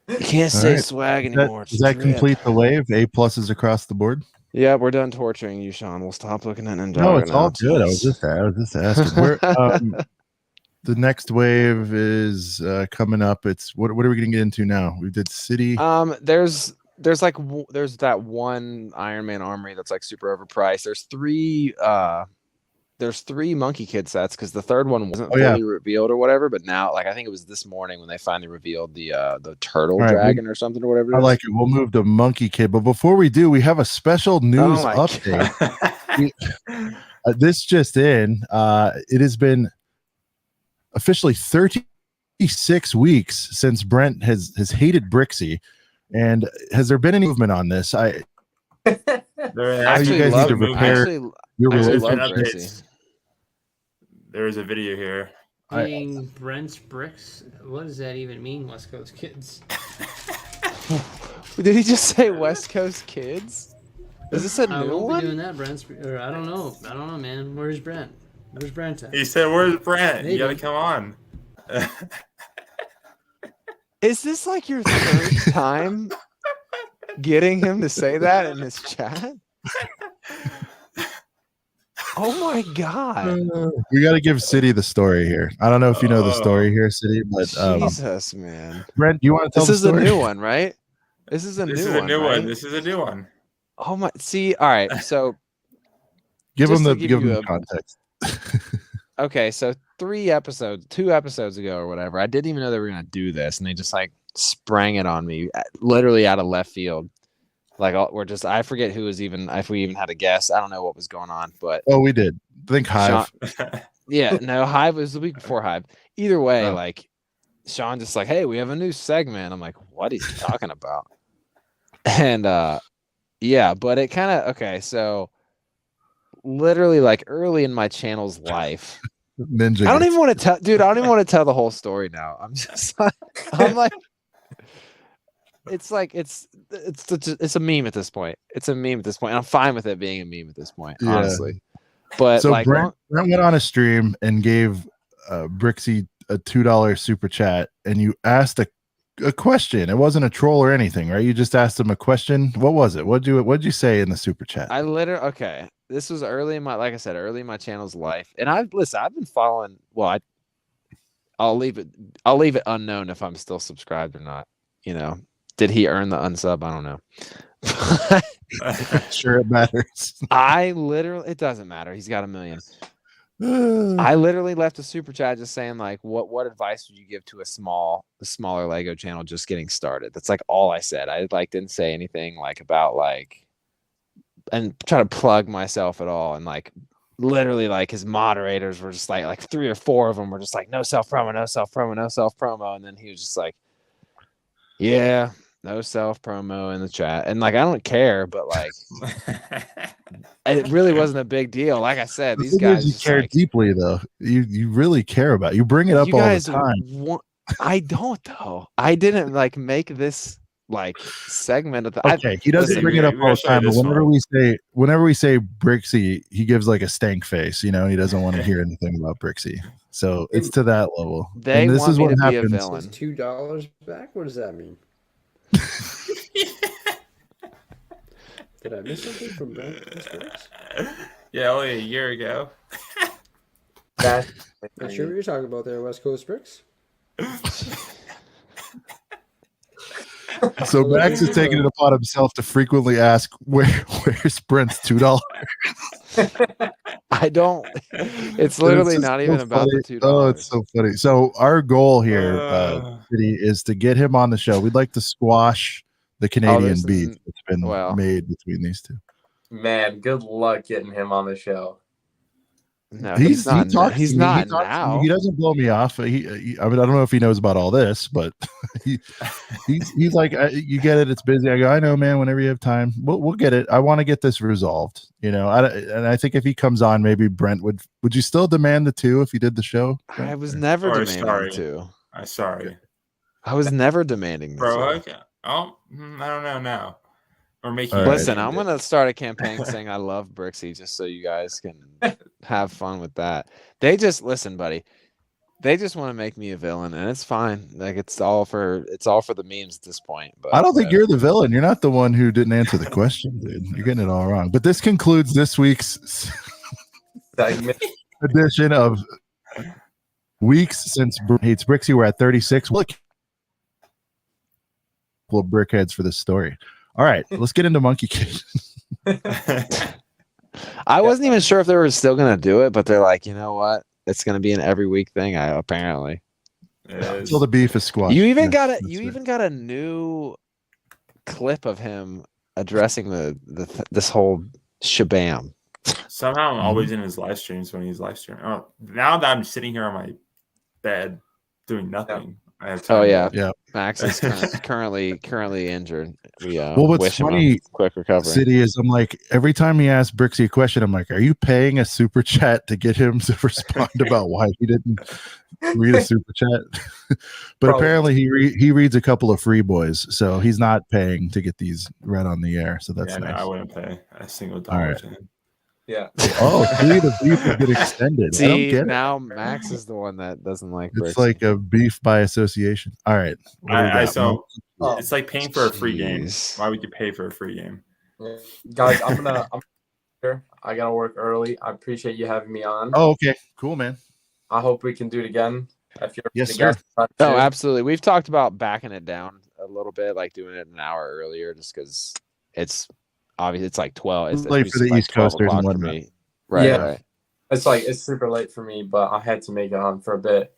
you can't say swag anymore. Does that complete the wave? A pluses across the board. Yeah, we're done torturing you, Sean. We'll stop looking at Ninjago. No, it's all good. I was just asking. Where, the next wave is coming up. It's what are we going to get into now? We did City. There's that one Iron Man armory that's like super overpriced. There's three Monkey Kid sets because the third one wasn't fully revealed or whatever. But now, like I think it was this morning when they finally revealed the turtle dragon or something or whatever. I like it. We'll move to Monkey Kid, but before we do, we have a special news update. This just in. It has been officially 36 weeks since Brent has hated Brixie, and has there been any movement on this? I actually love your relationship. There is a video here. Being Brent's bricks. What does that even mean, West Coast kids? Did he just say West Coast kids? Is this a new one? Doing that, Brent's. Or I don't know, man. Where's Brent? Where's Brent at? He said, "Where's Brent? Maybe. You gotta come on." Is this like your third time getting him to say that in his chat? Oh my god! We got to give City the story here. I don't know if you know the story here, City, but Jesus, man. Brent, you want to tell this the story? This is a new one, right? This is a new one. This is a new one. Oh my! See, all right. So give him the context. Okay, so 2 episodes ago or whatever, I didn't even know they were gonna do this, and they just like sprang it on me, literally out of left field. Like I forget if we even had a guess. I don't know what was going on, but we did. I think Hive. Hive was the week before Hive. Either way, like Sean just like, hey, we have a new segment. I'm like, what is he talking about? And but it kind of so literally like early in my channel's life. Ninja. I don't even want to tell, dude. I don't even want to tell the whole story now. I'm just like, it's like it's a meme at this point. It's a meme at this point. And I'm fine with it being a meme at this point, honestly. But so like, Brent went on a stream and gave Brixie a $2 super chat, and you asked a question. It wasn't a troll or anything, right? You just asked him a question. What was it? What'd you say in the super chat? This was early in my channel's life, and I've been following. Well, I'll leave it unknown if I'm still subscribed or not. You know. Did he earn the unsub? I don't know. Sure, it matters. It doesn't matter. He's got 1 million. I literally left a super chat just saying like, what advice would you give to a smaller Lego channel just getting started? That's like all I said. I like didn't say anything like about like, and try to plug myself at all. And like, literally like his moderators were just like 3 or 4 of them were just like, no self promo, no self promo, no self promo. And then he was just like, yeah. No self promo in the chat, and like I don't care, but like it really wasn't a big deal. Like I said, these guys you care deeply, though. You really care about. You bring it up all the time. I don't though. I didn't like make this like segment of the. Okay, he doesn't bring it up all the time, but whenever we say Brixie, he gives like a stank face, you know, and he doesn't want to hear anything about Brixie. So it's to that level. They and this want is me what to be a happens. villain. $2 back? What does that mean? Did I miss something from Brent? Yeah, only a year ago. Not sure what you're talking about there, West Coast Bricks. So Max is taking it upon himself to frequently ask, "Where's Brent's $2?" I don't. It's literally not even about the $2. Oh, it's so funny. So our goal here, City, is to get him on the show. We'd like to squash the Canadian beef that's been made between these two. Man, good luck getting him on the show. No, he's not now. He doesn't blow me off. I mean, I don't know if he knows about all this, but he's like, you get it. It's busy. I go, I know, man. Whenever you have time, we'll get it. I want to get this resolved. You know, and I think if he comes on, maybe Brent would you still demand the 2 if he did the show? I was never demanding the 2. I'm sorry. I was never demanding the 2. Bro, okay. I don't know now. Or making Listen, I'm gonna start a campaign saying I love Brixie just so you guys can have fun with that. They just listen, buddy. They just want to make me a villain, and it's fine. Like it's all for the memes at this point. But I don't think you're the villain. You're not the one who didn't answer the question, dude. You're getting it all wrong. But this concludes this week's edition of Weeks Since Hates Brixie. We're at 36. Look, couple of brickheads for this story. All right, let's get into Monkey Kid. I wasn't even sure if they were still going to do it, but they're like, you know what? It's going to be an every week thing. Apparently, until the beef is squashed. You even got a new clip of him addressing this whole shabam. Somehow I'm always in his live streams when he's live streaming. Oh, now that I'm sitting here on my bed doing nothing. I have time. Oh yeah. Max is currently injured. What's funny, quick recovery. City, is I'm like, every time he asks Brixie a question, I'm like, are you paying a super chat to get him to respond about why he didn't read a super chat? But apparently he reads a couple of free boys, so he's not paying to get these read on the air. So that's nice. No, I wouldn't pay a single dollar. All right. Yeah. Oh, see, the beef will get extended. See, I don't get now it. Max is the one that doesn't like It's like a beef by association. All right. It's like paying for a free game. Why would you pay for a free game? Yeah. Guys, I gotta work early. I appreciate you having me on. Oh, okay. Cool, man. I hope we can do it again. If you're yes, sir. Oh, absolutely. We've talked about backing it down a little bit, like doing it an hour earlier, just because it's obviously it's like 12. It's late for the East Coasters and whatnot. Right, yeah. Right. It's super late for me, but I had to make it on for a bit.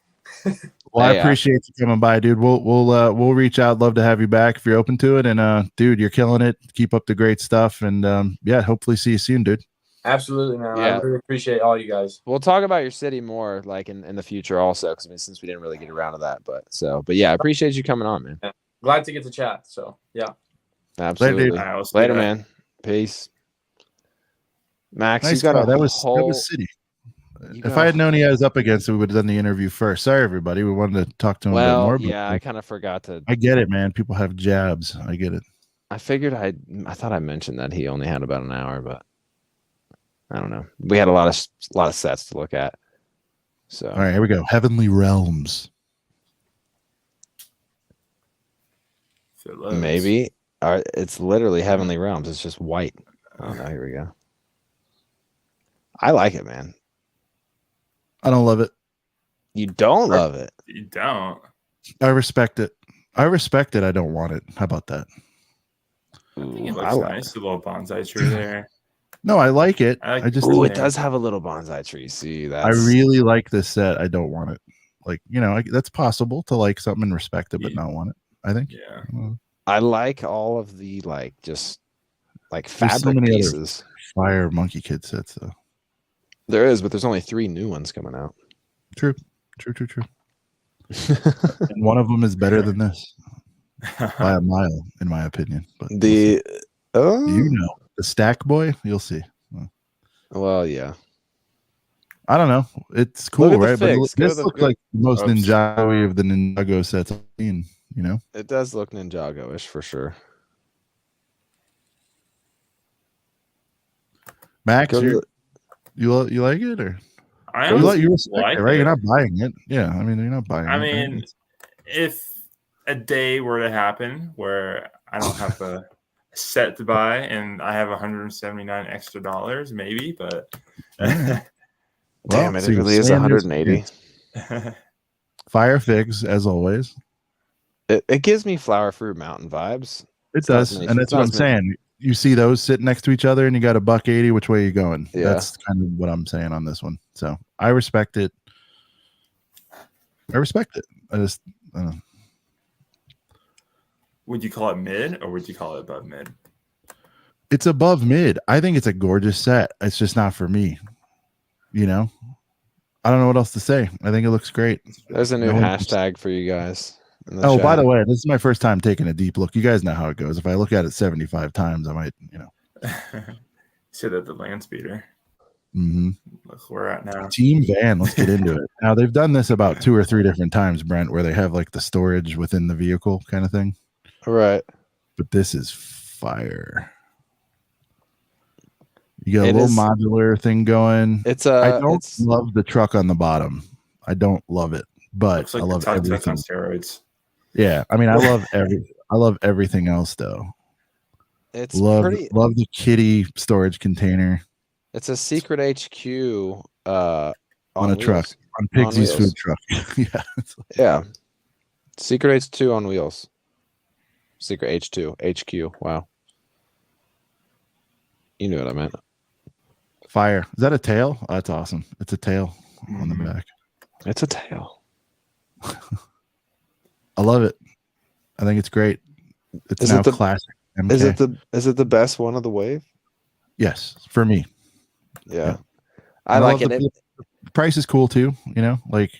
Well, I appreciate you coming by, dude. We'll reach out. Love to have you back if you're open to it. And dude, you're killing it. Keep up the great stuff. And hopefully see you soon, dude. Absolutely, man. Yeah. I really appreciate all you guys. We'll talk about your city more like in the future also, because since we didn't really get around to that. But yeah, I appreciate you coming on, man. Yeah. Glad to get to chat. So yeah. Absolutely. Later, man. Peace. Max, nice you got that was City. If I had known he was up against it, we would have done the interview first. Sorry, everybody. We wanted to talk to him a bit more. Yeah, I kind of forgot to. I get it, man. People have jabs. I get it. I figured I thought I mentioned that he only had about an hour, but I don't know. We had a lot of sets to look at. So all right, here we go. Heavenly Realms. Maybe. It's literally Heavenly Realms. It's just white. Oh no, here we go. I like it, man. I don't love it. You don't love it. You don't. I respect it. I don't want it. How about that? I think it looks nice. A little bonsai tree there. No, I like it. it does have a little bonsai tree. See that? I really like this set. I don't want it. Like, that's possible to like something and respect it, but not want it. I think. Yeah. I like all of the just fabric pieces. Fire Monkey Kid sets though. There is, but there's only 3 new ones coming out. True. And one of them is better than this by a mile, in my opinion. But the Stack Boy, you'll see. Well, yeah. I don't know. It's cool, right? But this looks like the most Ninjago of the Ninjago sets I've seen. you know. It does look Ninjago-ish for sure. Max, you like it, or I you respect like it, right? it. You're not buying it. Yeah, I mean, you're not buying it. I mean, right? if a day were to happen where I don't have a set to buy and I have 179 extra dollars, maybe, but Damn it, it really is 180. Fire figs, as always. It gives me Flower Fruit Mountain vibes. It does, and that's what I'm saying. You see those sitting next to each other, and you got $1.80. Which way are you going? Yeah. That's kind of what I'm saying on this one. So I respect it. I just, I don't know. Would you call it mid, or would you call it above mid? It's above mid. I think it's a gorgeous set. It's just not for me. You know, I don't know what else to say. I think it looks great. There's a new hashtag for you guys. Oh, chat. By the way, this is my first time taking a deep look. You guys know how it goes. If I look at it 75 times, I might, you know. So that the land speeder. Mm-hmm. Look where we're at now. Team van. Let's get into it. Now they've done this about 2 or 3 different times, Brent, where they have like the storage within the vehicle kind of thing. All right. But this is fire. You get a little modular thing going. I don't love the truck on the bottom. I don't love it, but like I love everything. On steroids. Yeah, I mean, I love everything else though. It's love the kitty storage container. It's a secret HQ on a wheels. truck, on Pigsy's food truck. Yeah. Secret H2 on wheels. Secret H2 HQ. Wow. You knew what I meant. Fire. Is that a tail? Oh, that's awesome. It's a tail on the back. It's a tail. I love it. I think it's great. It's now classic. MK. Is it the best one of the wave? Yes, for me. Yeah. I like it. The price is cool too, you know, like.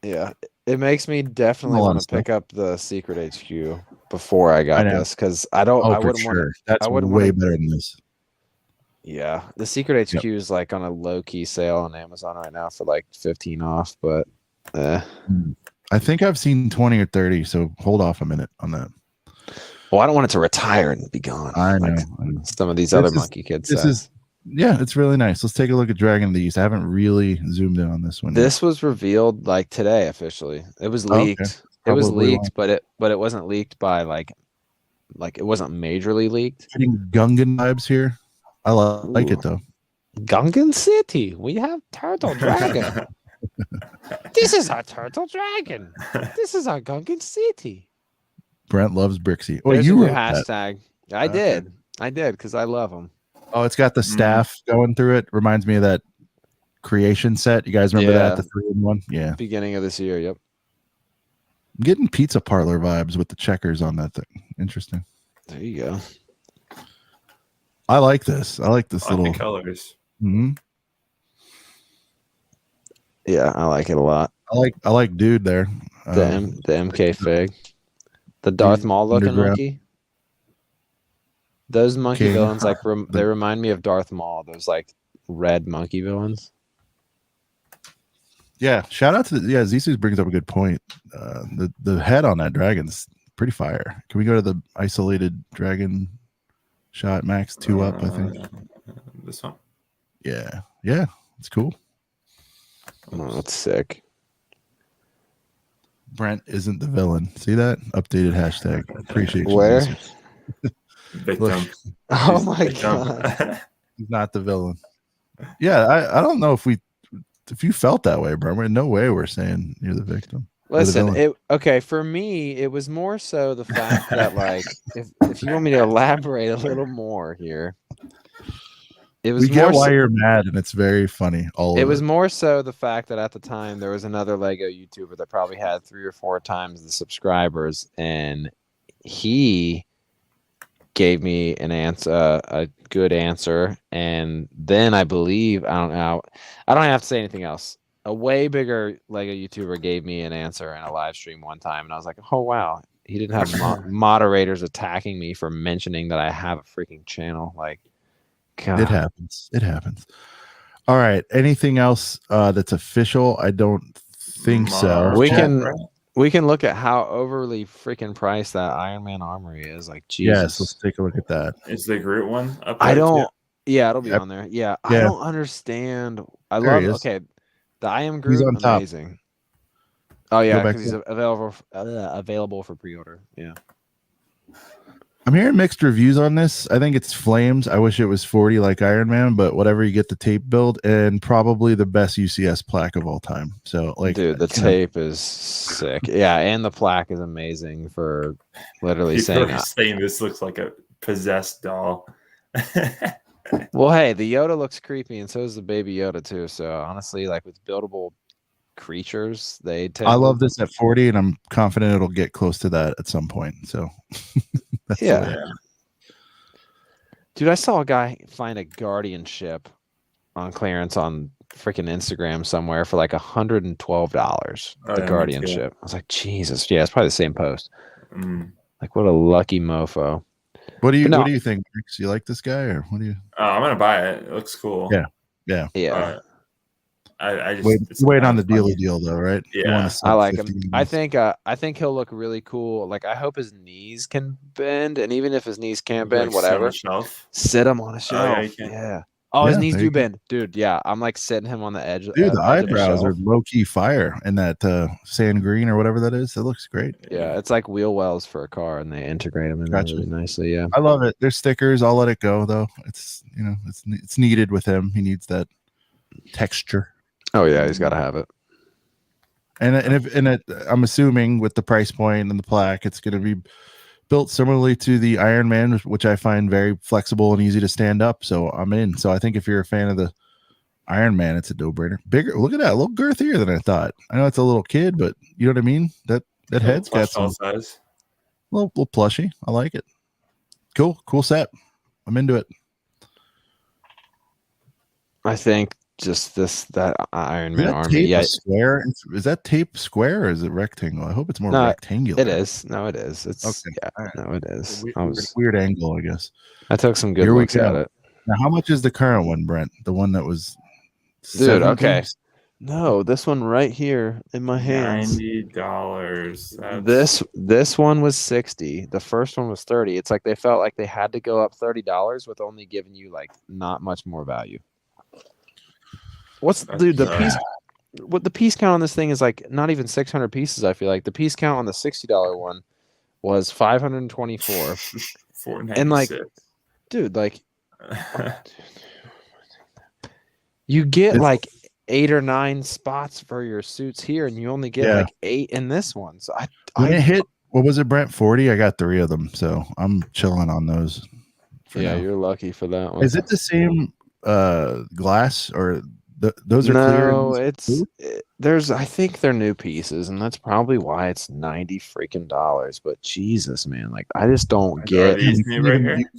Yeah, it makes me definitely want to pick up the Secret HQ before I got this, because I don't. I wouldn't want. That's way better than this. Yeah, the Secret HQ is like on a low key sale on Amazon right now for like 15 off, but. I think I've seen 20 or 30, so hold off a minute on that. Well, I don't want it to retire and be gone. I know. Like some of these other monkey kids. Yeah, it's really nice. Let's take a look at Dragon of the East. I haven't really zoomed in on this one. This was revealed like today officially. It was leaked. Okay. It was leaked, but it wasn't leaked by like it wasn't majorly leaked. Getting Gungan vibes here. I like it though. Gungan City. We have Turtle Dragon. This is our Turtle Dragon. This is our Gungan City. Brent loves Brixie. Oh, you wrote hashtag. I did because I love them. Oh, it's got the staff going through it. Reminds me of that creation set. You guys remember that? The 3-in-1? Yeah. Beginning of this year. Yep. I'm getting pizza parlor vibes with the checkers on that thing. Interesting. There you go. I like this. I like this little colors. Mm-hmm. Yeah, I like it a lot. I like dude there. The MK fig. The Darth Maul looking monkey. Those monkey villains, like they remind me of Darth Maul. Those like red monkey villains. Yeah, shout out to Zizou brings up a good point. The head on that dragon's pretty fire. Can we go to the isolated dragon shot, Max? 2 up, I think. This one. Yeah, it's cool. Oh, that's sick. Brent isn't the villain. See that? Updated hashtag. Appreciate you. Where? Victim. Oh my god. He's not the villain. Yeah, I don't know if you felt that way, bro. No way we're saying you're the victim. Listen, for me, it was more so the fact that like if you want me to elaborate a little more here. We get why you're mad, and it's very funny. It was more so the fact that at the time there was another Lego YouTuber that probably had 3 or 4 times the subscribers, and he gave me an answer, a good answer, and then I believe I don't have to say anything else. A way bigger Lego YouTuber gave me an answer in a live stream one time, and I was like, "Oh wow!" He didn't have moderators attacking me for mentioning that I have a freaking channel, like. God. It happens. All right. Anything else that's official? I don't think so. We can look at how overly freaking priced that Iron Man Armory is. Like, Jesus. Yes, let's take a look at that. Is the Groot one up there? I don't. Too? Yeah, it'll be on there. Yeah, I don't understand. I There love. he is. Okay, the I Am He's Groot, on top. amazing. Oh yeah, Go back because he's available for pre-order. Yeah. I'm hearing mixed reviews on this. I think it's flames. I wish it was 40 like Iron Man, but whatever, you get the tape build and probably the best UCS plaque of all time. So, like, dude, the tape is sick. Yeah, and the plaque is amazing for literally People saying, are saying this looks like a possessed doll. well, hey, the Yoda looks creepy, and so does the baby Yoda too. So honestly, like with buildable creatures, they tend I love this at 40, and I'm confident it'll get close to that at some point. So, that's yeah. Dude, I saw a guy find a guardianship on clearance on freaking Instagram somewhere for like $112. The guardianship. I was like, Jesus. Yeah, it's probably the same post. Like, what a lucky mofo. What do you think, Brix? You like this guy, or what do you? I'm gonna buy it. It looks cool. Yeah. I just wait on the deal though, right? Yeah, I like him. I think he'll look really cool. Like, I hope his knees can bend, and even if his knees can't bend, whatever, sit him on a shelf. Yeah. Oh, his knees do bend, dude. Yeah, I'm like sitting him on the edge. Dude, the eyebrows are low key fire in that sand green or whatever that is. It looks great. Yeah, it's like wheel wells for a car, and they integrate them in there really nicely. Yeah, I love it. There's stickers. I'll let it go though. It's it's needed with him. He needs that texture. Oh yeah, he's got to have it. And I'm assuming with the price point and the plaque, it's going to be built similarly to the Iron Man, which I find very flexible and easy to stand up. So I'm in. So I think if you're a fan of the Iron Man, it's a no-brainer. Bigger, look at that, a little girthier than I thought. I know it's a little kid, but you know what I mean. That head's got some size, little plushy. I like it. Cool set. I'm into it. I think just that Iron Man army. Yeah, square. Is that tape square or is it rectangle? I hope it's more rectangular. It is. No, it is. It's okay. Yeah, no, it is. Weird angle, I guess. I took some good looks at it. Now, how much is the current one, Brent? The one that was, dude. Okay. No, this one right here in my hands. $90. This one was $60. The first one was $30. It's like they felt like they had to go up $30 with only giving you like not much more value. The piece? What the piece count on this thing is like not even 600 pieces. I feel like the piece count on the $60 one was 524. And like, dude, like, you get like 8 or 9 spots for your suits here, and you only get like 8 in this one. So I hit. What was it, Brent? 40. I got 3 of them, so I'm chilling on those. Yeah, you're lucky for that one. Is it the same glass or? Those are clear. No, I think they're new pieces, and that's probably why it's $90 freaking dollars. But Jesus, man, like I just don't get. You can't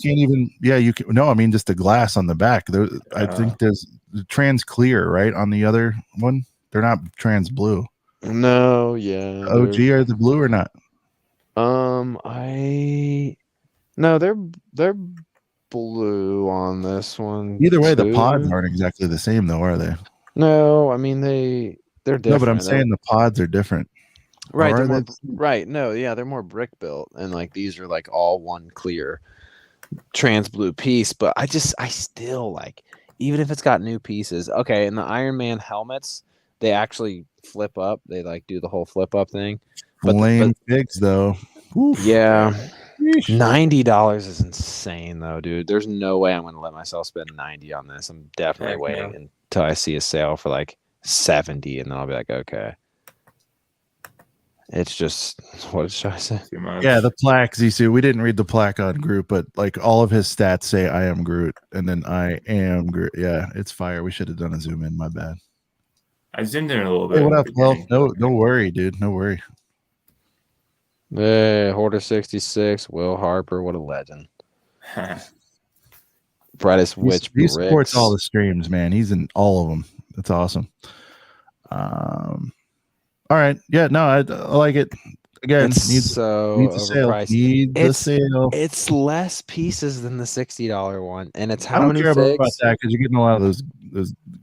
even. Yeah, you can. No, I mean just the glass on the back. I think there's the trans clear right on the other one. They're not trans blue. No, yeah. OG are the blue or not? They're blue on this one. Either way, the pods aren't exactly the same though, are they? No, I mean they're different. No, but I'm saying the pods are different. Right, right. No, yeah, they're more brick built, and like these are like all one clear trans blue piece. But I still like, even if it's got new pieces. Okay, and the Iron Man helmets, they actually flip up. They like do the whole flip up thing. But lame figs though. Oof. Yeah. $90 is insane though, dude. There's no way I'm gonna let myself spend $90 on this. I'm definitely waiting until I see a sale for like $70, and then I'll be like, okay. It's just, what should I say? Yeah, the plaque, Zissou. We didn't read the plaque on Groot, but like all of his stats say I am Groot, and then I am Groot. Yeah, it's fire. We should have done a zoom in. My bad. I zoomed in a little bit. Hey, what up? Well, no worry, dude. No worry. Hey, Hoarder 66, Will Harper, what a legend. Brightest Witch. He supports all the streams, man. He's in all of them. That's awesome. All right. Yeah, no, I like it. Again, It's needs so a sale. overpriced. Needs a It's sale. it's less pieces than the $60 one, and it's I how don't many care about figs? that because you're getting a lot of those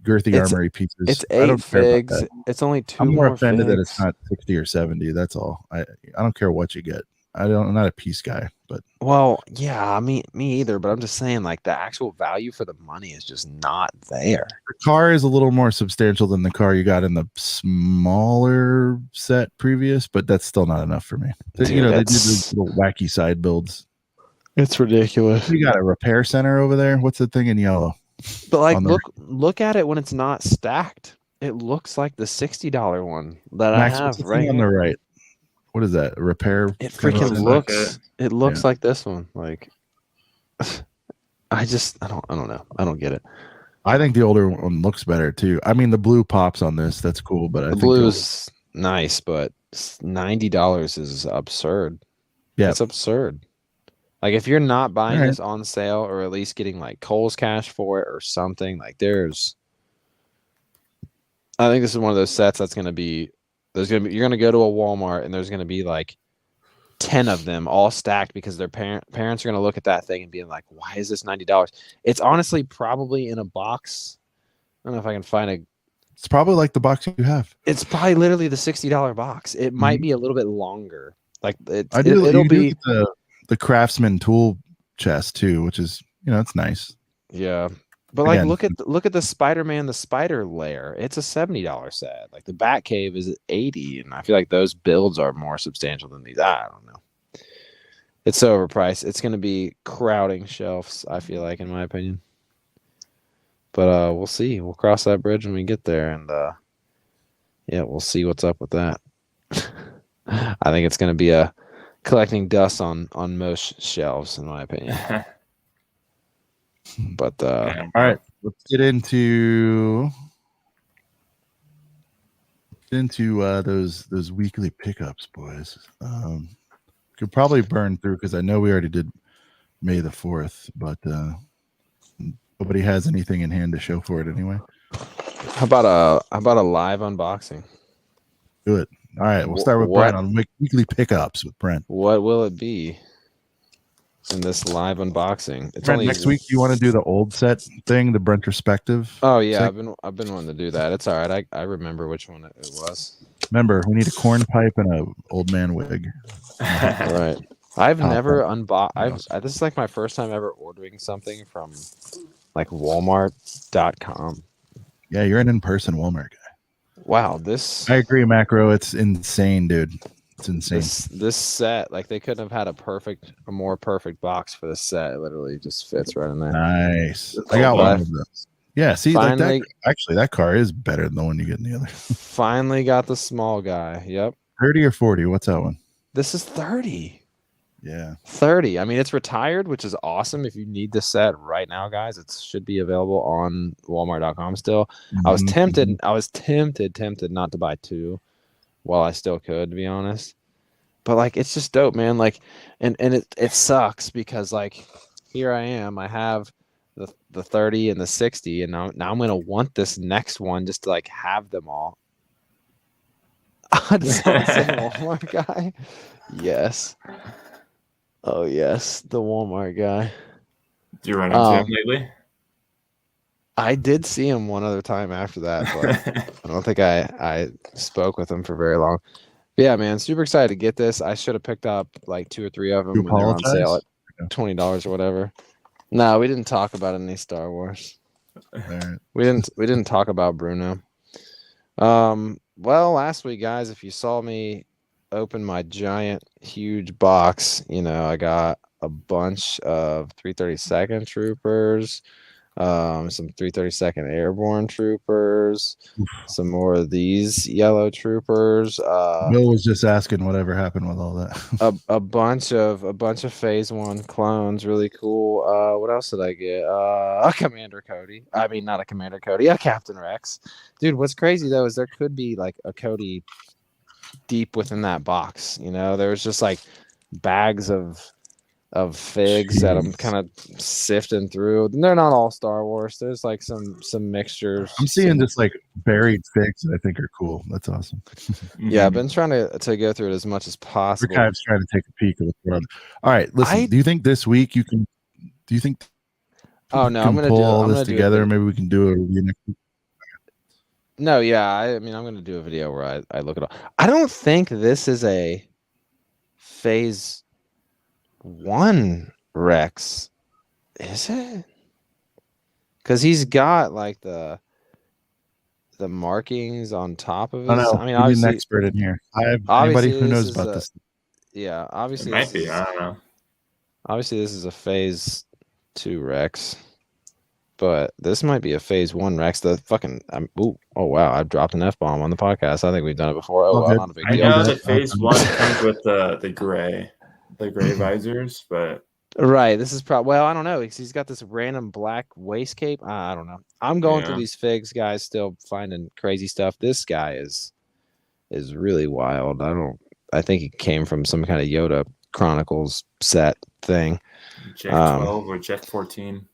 girthy It's armory pieces. It's I 8 don't care about figs. that. It's only 2 I'm more more offended that it's figs. not 60 or 70. That's all. I don't care what you get. I'm not a piece guy, but Well, yeah, me either. But I'm just saying, like the actual value for the money is just not there. the car is a little more substantial than the car you got in the smaller set previous, but that's still not enough for me. Dude, They do these little wacky side builds. It's ridiculous. You got a repair center over there. What's the thing in yellow? But like, look at it when it's not stacked. It looks like the $60 one that Max, I what's have the thing right on here. the right? What is that? A repair? It kind of freaking thing? looks. It looks Yeah. like this one. Like, I don't know. I don't get it. I think the older one looks better too. I mean, the blue pops on this. That's cool, but I The think blue is nice, but $90 is absurd. Yeah, It's absurd. Like if you're not buying All right. this on sale or at least getting like Kohl's cash for it or something, like I think this is one of those sets that's you're gonna go to a Walmart and there's gonna be like 10 of them all stacked because their parents are gonna look at that thing and be like, why is this $90? It's honestly probably in a box. I don't know if I can find a. It's probably like the box you have. It's probably literally the $60 box. It might be a little bit longer. Like it'll be get the Craftsman tool chest too, which is it's nice. Yeah. But Again, like look at the Spider-Man, the spider lair. It's a $70 set. Like the Batcave is $80, and I feel like those builds are more substantial than these. I don't know. It's so overpriced. It's gonna be crowding shelves, I feel like, in my opinion. But we'll see. We'll cross that bridge when we get there, and yeah, we'll see what's up with that. I think it's gonna be a collecting dust on most shelves, in my opinion. But all right, let's get into those weekly pickups, boys. Could probably burn through because I know we already did May the 4th, but nobody has anything in hand to show for it anyway. How about a live unboxing? Do it. All right, we'll start with Brent on weekly pickups with Brent. What will it be in this live unboxing? It's Brent, next week you want to do the old set thing, the Brent perspective? Oh yeah, I've been wanting to do that. It's all right. I remember which one it was. Remember, we need a corn pipe and a old man wig. Right. I've never unboxed. This is like my first time ever ordering something from like Walmart.com. Yeah, you're an in-person Walmart guy. Wow, I agree, Macro. It's insane, dude. It's insane. This set, like they couldn't have had a more perfect box for this set. It literally just fits right in there. Nice. I got one of those. Yeah, see, finally, that car is better than the one you get in the other. Finally got the small guy. Yep. 30 or 40? What's that one? This is 30. Yeah. 30. I mean, it's retired, which is awesome. If you need this set right now, guys, it should be available on Walmart.com still. Mm-hmm. I was tempted not to buy two while I still could, to be honest. But like it's just dope, man. Like and it sucks because like here I am. I have the 30 and the 60, and now I'm gonna want this next one just to like have them all. Did someone say Walmart guy? Yes. Oh yes, the Walmart guy. Do you run into him lately? I did see him one other time after that, but I don't think I spoke with him for very long. But yeah, man, super excited to get this. I should have picked up like 2 or 3 of them when they were on sale at $20 or whatever. No, we didn't talk about any Star Wars. Right. We didn't talk about Bruno. Well, last week, guys, if you saw me open my giant, huge box, I got a bunch of 332nd troopers, some 332nd airborne troopers, some more of these yellow troopers. Bill was just asking whatever happened with all that. a bunch of Phase 1 clones, really cool. What else did I get? A Commander Cody. I mean, not a Commander Cody, a Captain Rex. Dude, what's crazy though is there could be like a Cody deep within that box. There was just like bags of of figs that I'm kind of sifting through. They're not all Star Wars. There's like some mixtures. I'm seeing just like buried figs that I think are cool. That's awesome. Yeah, I've been trying to go through it as much as possible. Archive's trying to take a peek at what's going on. All right, listen. Do you think this week you can? Do you think? Oh no, I'm gonna pull all this together. Maybe we can do a review next week. No, yeah, I mean, I'm gonna do a video where I look at all. I don't think this is a phase 1 Rex, is it? Because he's got like the markings on top of it. I mean, obviously, an expert in here. Anybody who knows about this? Yeah, obviously, it might be. I don't know. Obviously, this is a phase 2 Rex, but this might be a phase 1 Rex. The fucking oh wow, I've dropped an F-bomb on the podcast. I think we've done it before. Oh well, not a big deal. I know the phase 1 comes with the gray visors, but right. This is probably, well, I don't know, because he's got this random black waist cape. I don't know. I'm going through these figs, guys, still finding crazy stuff. This guy is really wild. I think he came from some kind of Yoda Chronicles set thing. Jack 12 or Jack 14.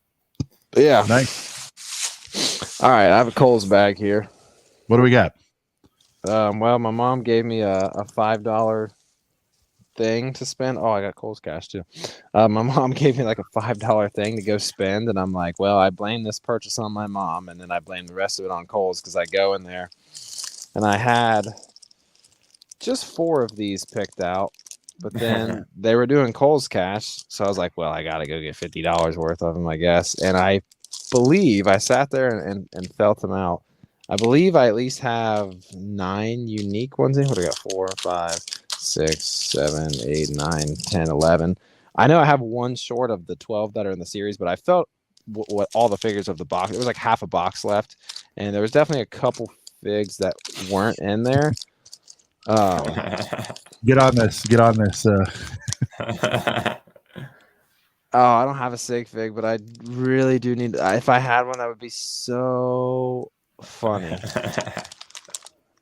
Yeah. Nice. All right, I have a Kohl's bag here. What do we got? Well, my mom gave me a $5 thing to spend. Oh, I got Kohl's cash too. My mom gave me like a $5 thing to go spend, and I'm like, well, I blame this purchase on my mom, and then I blame the rest of it on Kohl's because I go in there, and I had just 4 of these picked out. But then they were doing Kohl's cash, so I was like, well, I got to go get $50 worth of them, I guess. And I believe I sat there and felt them out. I believe I at least have 9 unique ones in. What do I got? 4, 5, 6, 7, 8, 9, 10, 11. I know I have one short of the 12 that are in the series, but I felt what all the figures of the box. It was like half a box left, and there was definitely a couple figs that weren't in there. Get on this. Oh, I don't have a sig fig, but I really do need. If I had one, that would be so funny.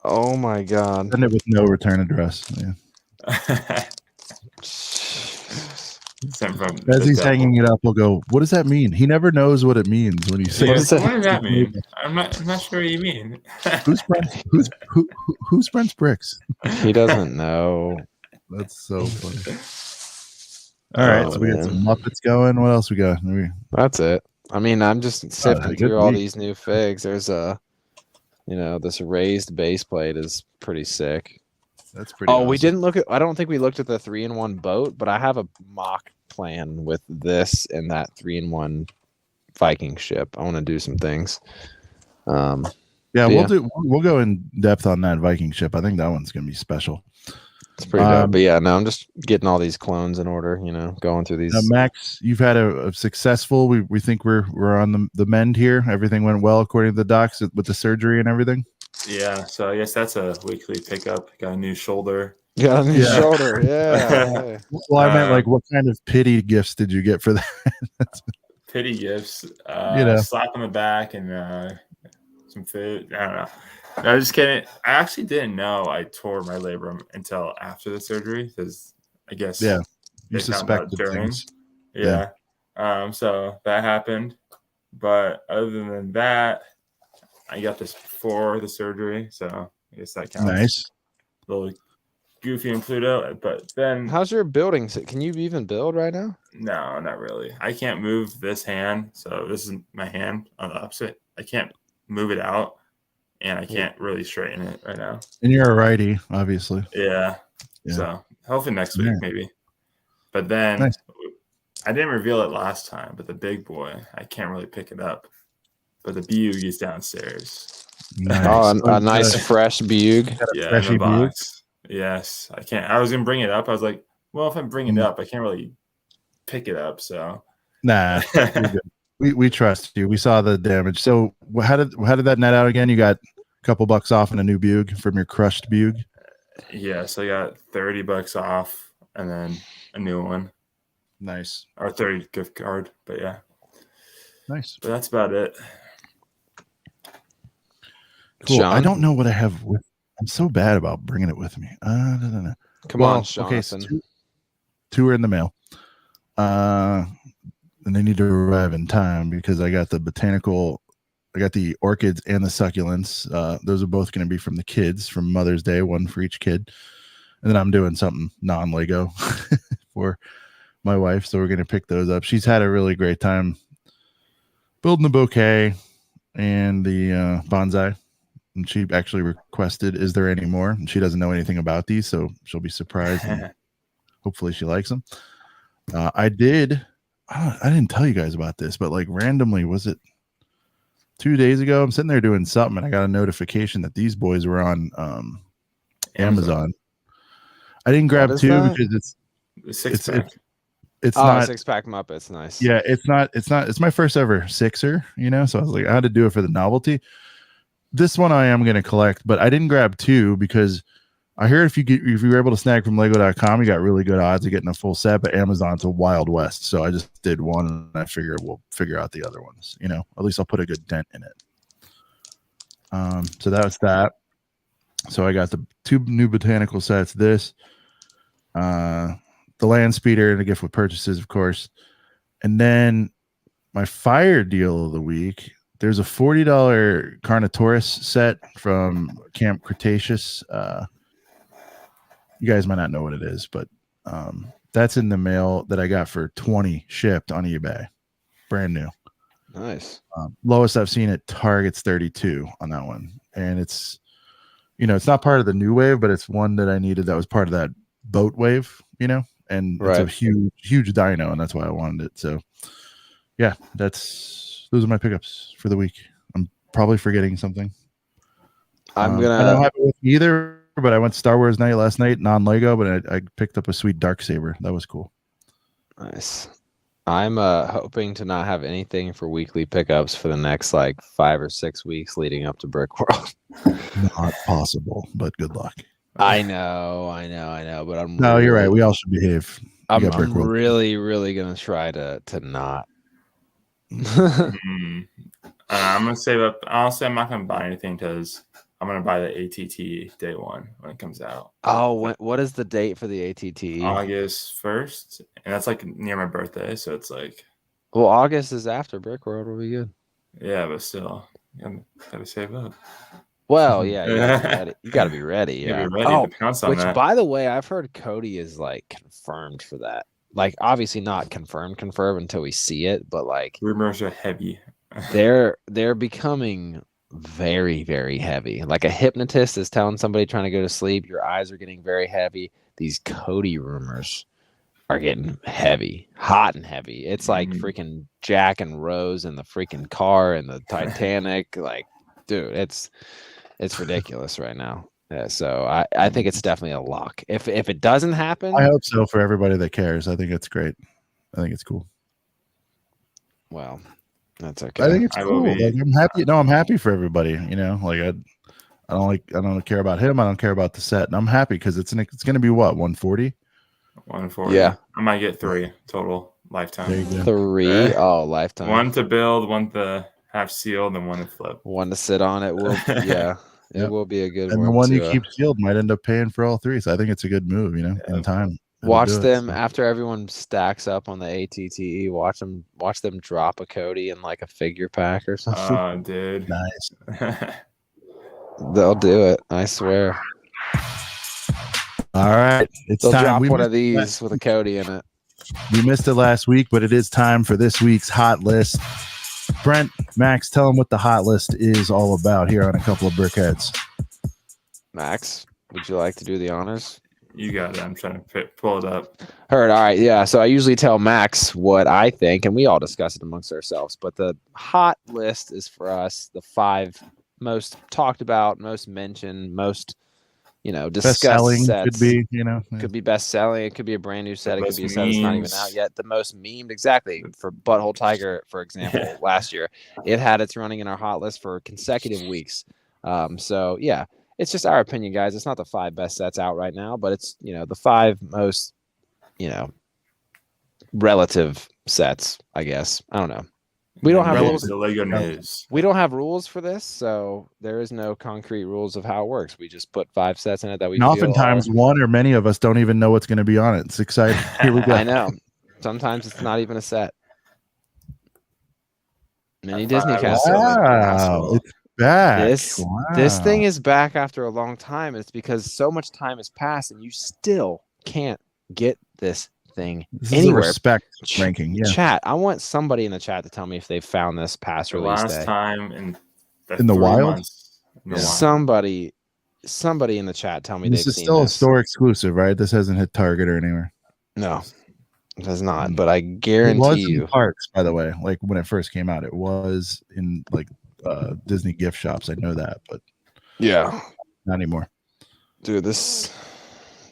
Oh my god! Send it with no return address. Yeah. As he's hanging it up, we'll go, what does that mean? He never knows what it means when you say what does that mean? I'm not sure what you mean. Who's Brent's Bricks? He doesn't know. That's so funny. All right, so we got some Muppets going. What else we got? That's it. I mean, I'm just sifting through all these new figs. There's this raised base plate is pretty sick. That's pretty awesome. We didn't look at. I don't think we looked at the 3-in-1 boat, but I have a mock plan with this and that 3-in-1 Viking ship. I want to do some things. We'll go in depth on that Viking ship. I think that one's gonna be special. It's pretty dope. But yeah, no, I'm just getting all these clones in order. Going through these. Max, you've had a successful. We think we're on the mend here. Everything went well according to the docs with the surgery and everything. Yeah, so I guess that's a weekly pickup. Got a new shoulder. Got a new shoulder, yeah. Well, I meant like, what kind of pity gifts did you get for that? Pity gifts, slap on the back and some food. I don't know. No, just kidding. I actually didn't know I tore my labrum until after the surgery because I guess you suspected things. Yeah. So that happened, but other than that, I got this before the surgery, so I guess that counts. Nice. A little goofy in Pluto, but then how's your building? Can you even build right now? No, not really. I can't move this hand, so this is my hand on the opposite. I can't move it out, and I can't really straighten it right now. And you're a righty, obviously. Yeah. So hopefully next week, maybe. But then I didn't reveal it last time, but the big boy, I can't really pick it up. But the Bug is downstairs. Nice. Oh, a nice fresh Bug. Yeah, in the box. Yes, I can't. I was gonna bring it up. I was like, well, if I'm bringing it up, I can't really pick it up. So nah, we trust you. We saw the damage. So how did that net out again? You got a couple bucks off and a new Bug from your crushed Bug. Yeah, so I got $30 off and then a new one. Nice. Or 30 gift card, but yeah. Nice. But that's about it. Cool. Sean? I don't know what I have with. I'm so bad about bringing it with me. No. Come on, Sean. Okay, so two are in the mail. And they need to arrive in time because I got the orchids and the succulents. Those are both going to be from the kids from Mother's Day, one for each kid. And then I'm doing something non-Lego for my wife. So we're going to pick those up. She's had a really great time building the bouquet and the bonsai. And she actually requested, is there any more? And she doesn't know anything about these, so she'll be surprised. And hopefully she likes them. I didn't tell you guys about this, but like randomly, was it 2 days ago? I'm sitting there doing something and I got a notification that these boys were on Amazon. I didn't grab two because it's not a 6-pack Muppets. Nice. Yeah, it's my first ever 6er, so I was like, I had to do it for the novelty. This one I am going to collect, but I didn't grab two because I heard if you're able to snag from Lego.com, you got really good odds of getting a full set, but Amazon's a Wild West. So I just did one and I figure we'll figure out the other ones, at least I'll put a good dent in it. So that was that. So I got the 2 new botanical sets, the land speeder and a gift with purchases, of course. And then my fire deal of the week, there's a $40 Carnotaurus set from Camp Cretaceous. You guys might not know what it is, but that's in the mail that I got for $20 shipped on eBay. Brand new. Nice. Lowest I've seen at Target's $32 on that one. And it's, it's not part of the new wave, but it's one that I needed that was part of that boat wave, and it's a huge dino, and that's why I wanted it. So yeah, those are my pickups for the week. I'm probably forgetting something. I don't have it with me either, but I went Star Wars night last night, non-Lego, but I picked up a sweet Darksaber. That was cool. Nice. I'm hoping to not have anything for weekly pickups for the next 5 or 6 weeks leading up to Brick World. Not possible, but good luck. I know, but you're right. We all should behave. I'm really, really gonna try to not. I'm gonna save up. Honestly, I'm not gonna buy anything because I'm gonna buy the ATT day one when it comes out. Oh, what is the date for the ATT? August 1st, and that's near my birthday, so it's well, August is after Brick World. Will be good. Yeah, but still, you gotta save up. Well, yeah, you gotta be ready. Yeah. Be ready to pounce on that. By the way, I've heard Cody is confirmed for that. Obviously not confirmed until we see it, but rumors are heavy. they're becoming very, very heavy. Like a hypnotist is telling somebody trying to go to sleep, your eyes are getting very heavy. These Cody rumors are getting heavy, hot and heavy. It's like freaking Jack and Rose in the freaking car and the Titanic. Dude, it's ridiculous right now. Yeah, so I think it's definitely a lock. If it doesn't happen, I hope so for everybody that cares. I think it's great. I think it's cool. Well, that's okay. I think it's cool. I'm happy. No, I'm happy for everybody. I don't care about him. I don't care about the set, and I'm happy because it's going to be what 140. 140. Yeah, I might get 3 total lifetime. 3. Oh, lifetime. 1 to build, 1 to have sealed, and 1 to flip. 1 to sit on it. Will it will be a good one. And the one you keep sealed might end up paying for all 3. So I think it's a good move. In time. Watch them after everyone stacks up on the ATTE. Watch them drop a Cody in a figure pack or something. Oh, dude, nice. They'll do it. I swear. All right, they'll drop one of these with a Cody in it. We missed it last week, but it is time for this week's hot list. Brent, Max, tell them what the hot list is all about here on A Couple of Brickheads. Max, would you like to do the honors? You got it. I'm trying to pull it up. Heard. All right. Yeah. So I usually tell Max what I think, and we all discuss it amongst ourselves. But the hot list is for us the 5 most talked about, most mentioned, most discussed sets. Could be, could be best selling. It could be a brand new set. It could be a set that's not even out yet. The most memed, exactly. For Butthole Tiger, for example, last year, it had its running in our hot list for consecutive weeks. So yeah. It's just our opinion, guys. It's not the 5 best sets out right now, but it's, the 5 most, relative sets, I guess. I don't know. We don't have rules. The Lego news. We don't have rules for this, so there is no concrete rules of how it works. We just put 5 sets in it that we. And oftentimes, one or many of us don't even know what's going to be on it. It's exciting. Here we go. I know. Sometimes it's not even a set. Mini Disney Cat. Wow, it's back. This thing is back after a long time. It's because so much time has passed, and you still can't get this thing anywhere. Is a respect ranking. Yeah. Chat. I want somebody in the chat to tell me if they found this past release last day. time in the wild. Somebody in the chat tell me this they've is seen still this. a store exclusive, right? This hasn't hit Target or anywhere. No, it does not. But I guarantee it was you, in parks, by the way. Like when it first came out, it was in like Disney gift shops. I know that, but yeah, not anymore. Dude, this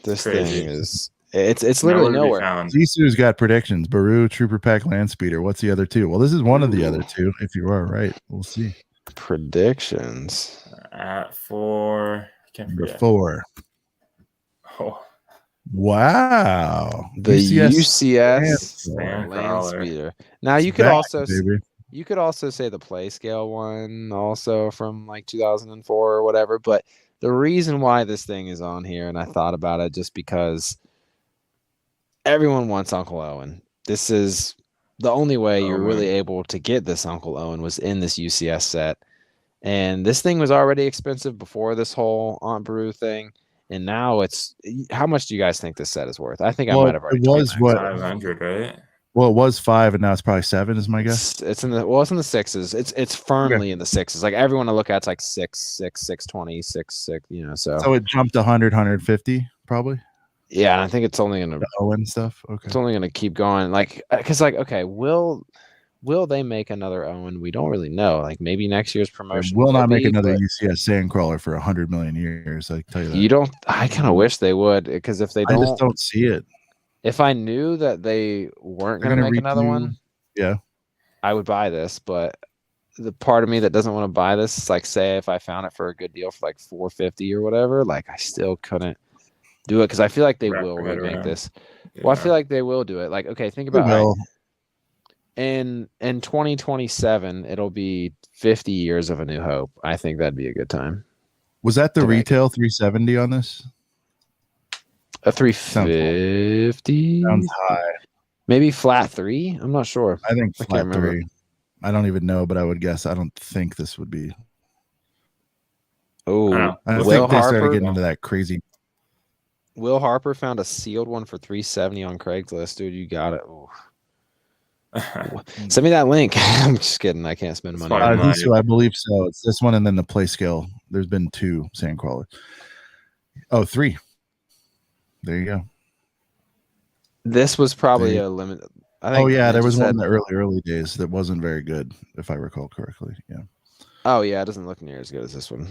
thing is it's literally nowhere. Zisu's got predictions. Baru, Trooper Pack, Landspeeder. What's the other two? Well, this is one of the other two. If you are right, we'll see. Predictions at 4. Number 4. Oh. Wow. The UCS Landspeeder. Now you could also say the Play Scale one also from like 2004 or whatever, but the reason why this thing is on here, and I thought about it just because everyone wants Uncle Owen. This is the only way you're really able to get this Uncle Owen was in this UCS set. And this thing was already expensive before this whole Aunt Beru thing. And now it's how much do you guys think this set is worth? I think I might have already. It was what 500, right? Well, it was 5, and now it's probably 7. Is my guess. It's in the 6s. It's firmly in the 6s. Like everyone I look at, it's like 620, 6. You know, so it jumped 100, 150 probably. Yeah, and I think it's only gonna Owen stuff. Okay, it's only gonna keep going. Like, because okay, will they make another Owen? We don't really know. Like maybe next year's promotion will not make another UCS Sandcrawler for 100 million years. I can tell you that. You don't. I kind of wish they would, because if they don't, I just don't see it. If I knew that they weren't going to make another one, yeah, I would buy this. But the part of me that doesn't want to buy this is like, say if I found it for a good deal for like $450 or whatever, like I still couldn't do it because I feel like they will remake this. Yeah. Well, I feel like they will do it. Like, okay, think about in 2027, it'll be 50 years of A New Hope. I think that'd be a good time. Was that the retail 370 on this? A 350 sounds high. Maybe flat 3. I'm not sure. I think flat 3. I don't even know, but I would guess. I don't think this would be. Oh, I think they started getting into that crazy. Will Harper found a sealed one for $370 on Craigslist, dude. You got it. Send me that link. I'm just kidding. I can't spend money. I believe so. It's this one and then the Play Scale. There's been 2 Sandcrawlers. Oh, 3. There you go. This was probably a limit. I think there was one in the early days that wasn't very good, if I recall correctly. Yeah. Oh yeah, it doesn't look near as good as this one.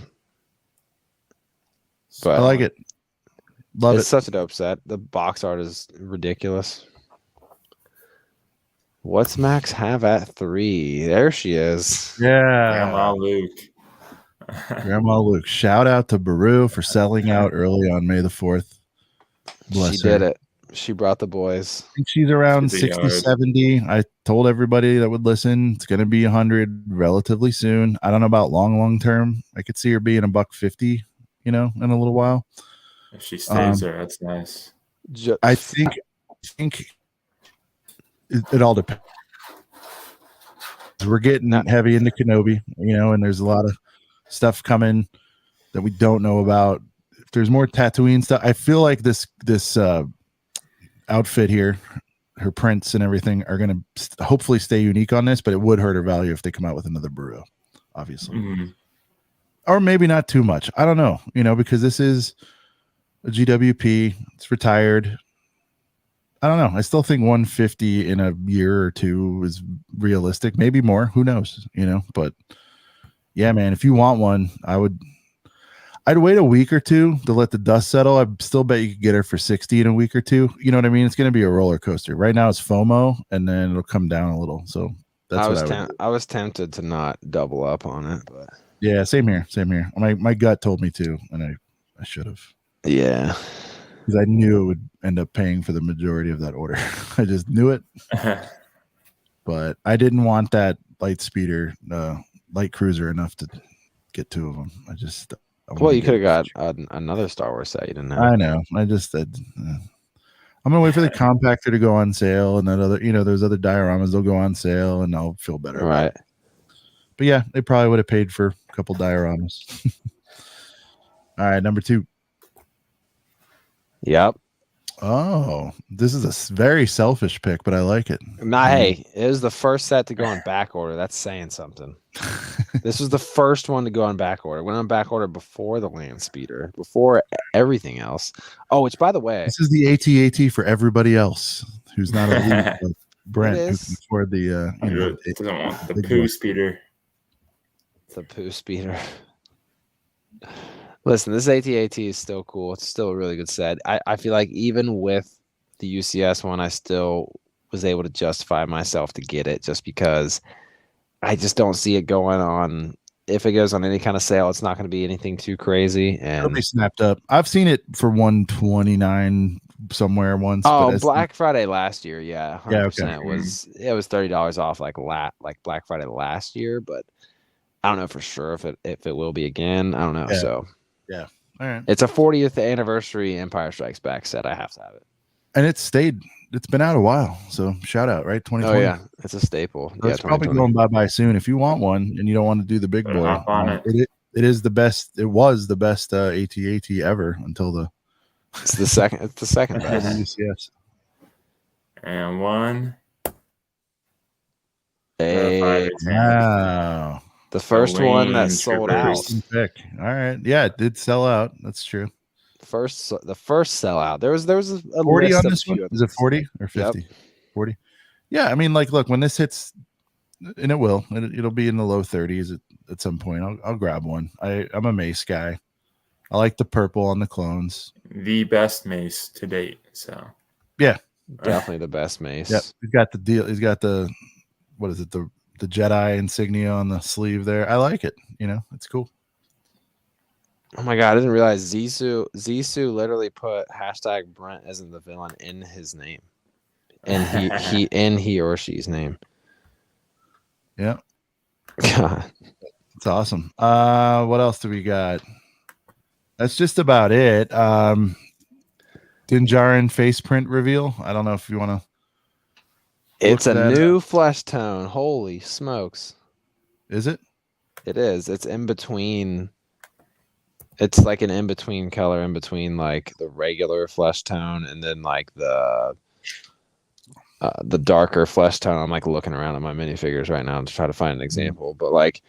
But I like it. Love it. It's such a dope set. The box art is ridiculous. What's Max have at 3? There she is. Yeah. Grandma Luke. Grandma Luke. Shout out to Baru for selling out early on May the 4th. Bless she did it. She brought the boys. I think she's around 60, 70. I told everybody that would listen, it's going to be 100 relatively soon. I don't know about long term. I could see her being $150, in a little while. If she stays there, that's nice. I think it all depends. We're getting heavy into Kenobi, and there's a lot of stuff coming that we don't know about. If there's more Tatooine stuff, I feel like this outfit here, her prints and everything are going to hopefully stay unique on this, but it would hurt her value if they come out with another Baru, obviously. Or maybe not too much. I don't know, because this is a GWP. It's retired. I don't know. I still think 150 in a year or two is realistic. Maybe more. Who knows? But yeah, man, if you want one, I'd wait a week or two to let the dust settle. I still bet you could get her for 60 in a week or two. You know what I mean? It's going to be a roller coaster. Right now it's FOMO, and then it'll come down a little. So that's I was tempted to not double up on it, but yeah, same here. My gut told me to, and I should have. Yeah, because I knew it would end up paying for the majority of that order. I just knew it. But I didn't want that light speeder, light cruiser enough to get 2 of them. Well, you could have got another Star Wars set. You didn't have. I know. I just I'm gonna wait for the compactor to go on sale, and that other, those other dioramas, they'll go on sale, and I'll feel better. Right. About it. But yeah, they probably would have paid for a couple dioramas. All right, number 2. Yep. Oh, this is a very selfish pick, but I like it. Hey, it was the first set to go on back order. That's saying something. This was the first one to go on back order. Went on back order before the land speeder, before everything else. Oh, which by the way, this is the AT-AT for everybody else who's not a like Brent who can afford the doesn't want the poo speeder. The poo speeder. Listen, this AT-AT is still cool. It's still a really good set. I feel like even with the UCS one, I still was able to justify myself to get it just because I just don't see it going on. If it goes on any kind of sale, it's not going to be anything too crazy. And it'll be snapped up. I've seen it for $129 somewhere once. Oh, Black Friday last year, 100%. Yeah, okay. It was $30 off like Black Friday last year, but I don't know for sure if it will be again. I don't know. Yeah. So yeah, all right. It's a 40th anniversary Empire Strikes Back set. I have to have it, and it's been out a while. So shout out, right? 2020. Oh yeah, it's a staple. So it's probably going bye soon. If you want one and you don't want to do the big boy, hop on it is the best. It was the best AT-AT ever until the. It's the second. It's the second best. Yes. And 1. Hey, wow. The first one that sold out. Pick. All right. Yeah, it did sell out. That's true. The first sellout. There was a 40 on this one. Is it 40 or 50? Yep. 40. Yeah, I mean, look, when this hits, and it'll be in the low 30s at some point. I'll grab one. I'm a mace guy. I like the purple on the clones. The best mace to date. So yeah, definitely the best mace. Yep. He's got the deal. He's got the what is it? The Jedi insignia on the sleeve there. I like it. It's cool. Oh my god, I didn't realize Zissou literally put #Brent as in the villain in his name. And he or she's name. Yeah. God. It's awesome. What else do we got? That's just about it. Dinjarin face print reveal. I don't know if you want to. It's a new flesh tone. Holy smokes. Is it? It is. It's in between. It's like an in-between color in between like the regular flesh tone and then like the darker flesh tone. I'm like looking around at my minifigures right now to try to find an example. But like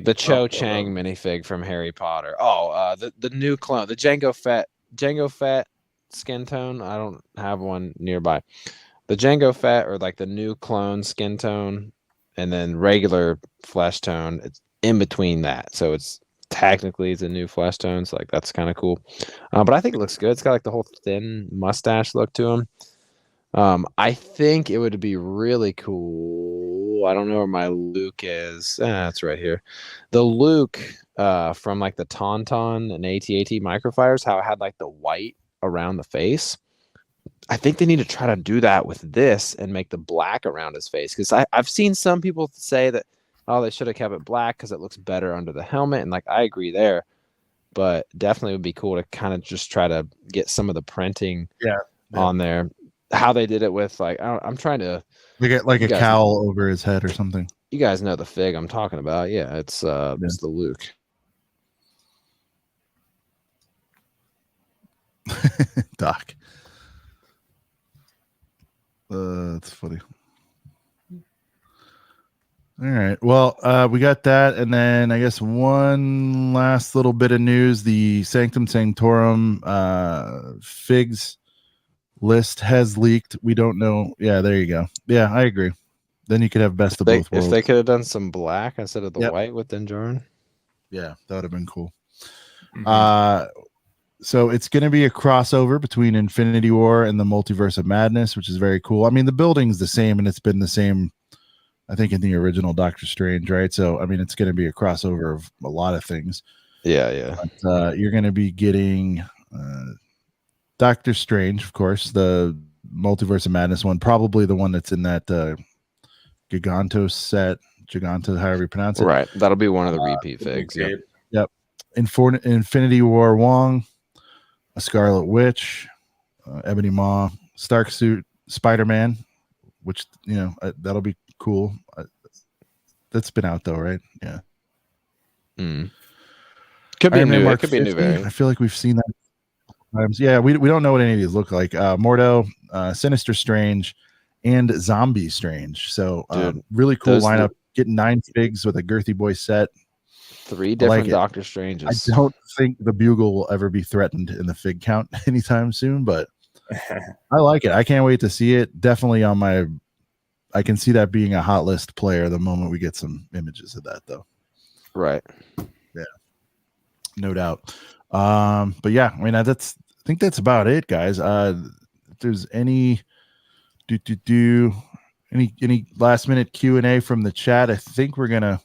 the Cho Chang minifig from Harry Potter. Oh, the new clone, the Jango Fett skin tone. I don't have one nearby. The Jango Fett or like the new clone skin tone and then regular flesh tone. It's in between that. So it's technically a new flesh tone. So like that's kind of cool. But I think it looks good. It's got like the whole thin mustache look to him. I think it would be really cool. I don't know where my Luke is. It's right here. The Luke from like the Tauntaun and AT-AT microfires, how it had like the white around the face. I think they need to try to do that with this and make the black around his face. Because I've seen some people say that, oh, they should have kept it black because it looks better under the helmet. And like, I agree there. But definitely would be cool to kind of just try to get some of the printing on there. How they did it with like, I'm trying to get like a cowl over his head or something. You guys know the fig I'm talking about. Yeah, it's the Luke. Doc. That's funny. All right. Well, we got that, and then I guess one last little bit of news: the Sanctum Sanctorum figs list has leaked. We don't know. Yeah, there you go. Yeah, I agree. Then you could have best of both worlds. If they could have done some black instead of the white with Dinjarin. Yeah, that would have been cool. Mm-hmm. So it's going to be a crossover between Infinity War and the Multiverse of Madness, which is very cool. I mean, the building's the same, and it's been the same, I think, in the original Doctor Strange, right? So, I mean, it's going to be a crossover of a lot of things. Yeah. But, you're going to be getting Doctor Strange, of course, the Multiverse of Madness one, probably the one that's in that Giganto set, however you pronounce it. Right. That'll be one of the repeat figs. Yep. Infinity War Wong, a Scarlet Witch, Ebony Maw, Stark Suit, Spider-Man, which that'll be cool. That's been out though, right? Yeah. Could be Iron Man new. Mark It could be a new 50. variant. I feel like we've seen that times. Yeah, we don't know what any of these look like. Mordo, Sinister Strange, and Zombie Strange. So really cool lineup. Getting 9 figs with a girthy boy set. 3 different Doctor Stranges. I don't think the Bugle will ever be threatened in the fig count anytime soon, but I like it. I can't wait to see it. Definitely on my. I can see that being a hot list player the moment we get some images of that, though. Right. Yeah. No doubt. But yeah, I mean, I think that's about it, guys. If there's any any last minute Q&A from the chat, I think we're gonna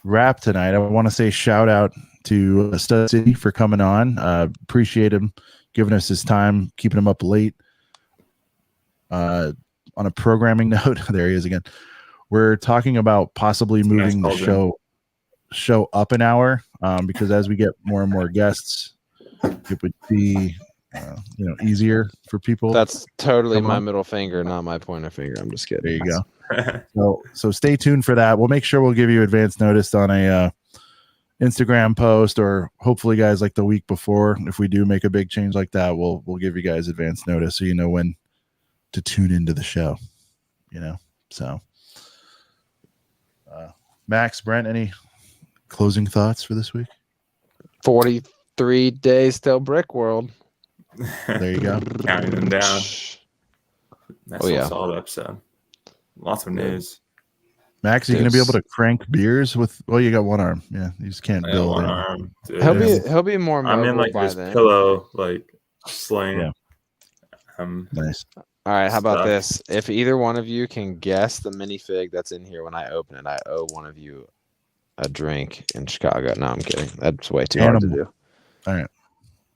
wrap tonight. I want to say shout out to Stud City for coming on. Appreciate him giving us his time, keeping him up late. On a programming note, there he is again. We're talking about possibly moving the show up an hour because as we get more and more guests, it would be easier for people. That's totally my middle finger, not my pointer finger. I'm just kidding. There you go. So stay tuned for that. We'll make sure we'll give you advance notice on a Instagram post, or hopefully, guys, like the week before. If we do make a big change like that, we'll give you guys advance notice so you know when to tune into the show. So Max, Brent, any closing thoughts for this week? 43 days till Brick World. There you go. Counting them down. That's a solid episode. Lots of news. Max, are you going to be able to crank beers with? Well, you got one arm. Yeah, you just can't build one it. arm. Dude. He'll be more mobile. I'm in like by this then. pillow sling. Yeah. Nice. All right, how about this? If either one of you can guess the minifig that's in here when I open it, I owe one of you a drink in Chicago. No, I'm kidding. That's way too hard to do. All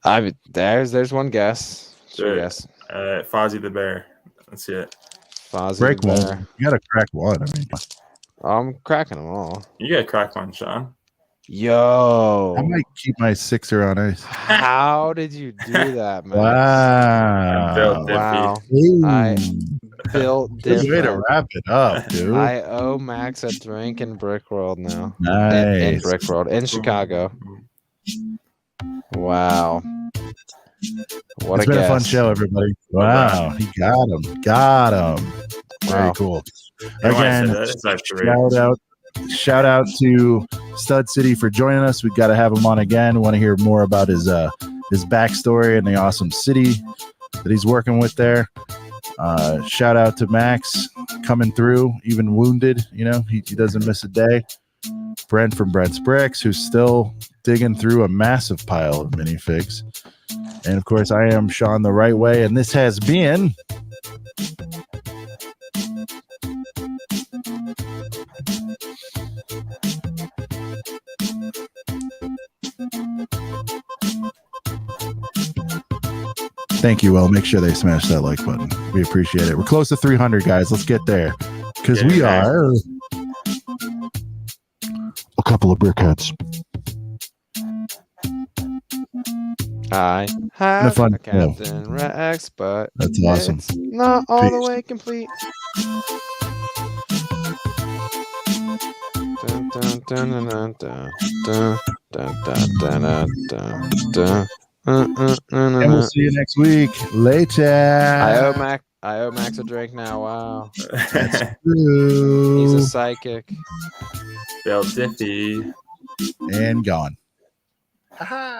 right. There's one guess. Sure. Guess. Fozzie the Bear. Let's see it. Fozzie break the Bear. one. You gotta crack one. I mean, I'm cracking them all. You gotta crack one, Sean. Yo, I might keep my sixer on ice. How did you do that, man? Wow. I built different. Good way to wrap it up, dude. I owe Max a drink in Brick World now. Nice. In Brick World in Chicago. Wow. What It's been a fun show, everybody. Wow. He got him. Very cool. Again, shout out to Stud City for joining us. We've got to have him on again. Want to hear more about his backstory and the awesome city that he's working with there. Shout out to Max coming through, even wounded. He doesn't miss a day. Brent from Brent's Bricks, who's still digging through a massive pile of minifigs. And of course, I am Sean the Right Way, and this has been Thank you, Will. Make sure they smash that like button. We appreciate it. We're close to 300, guys. Let's get there. Because we are a couple of brickheads. I have a Captain Rex, but that's awesome. It's not all the way complete. Dun, dun, dun, dun, dun, dun, dun, dun, dun, dun. And we'll see you next week. Later. I owe Max a drink now. Wow. That's true. He's a psychic. Bill Diffie. And gone.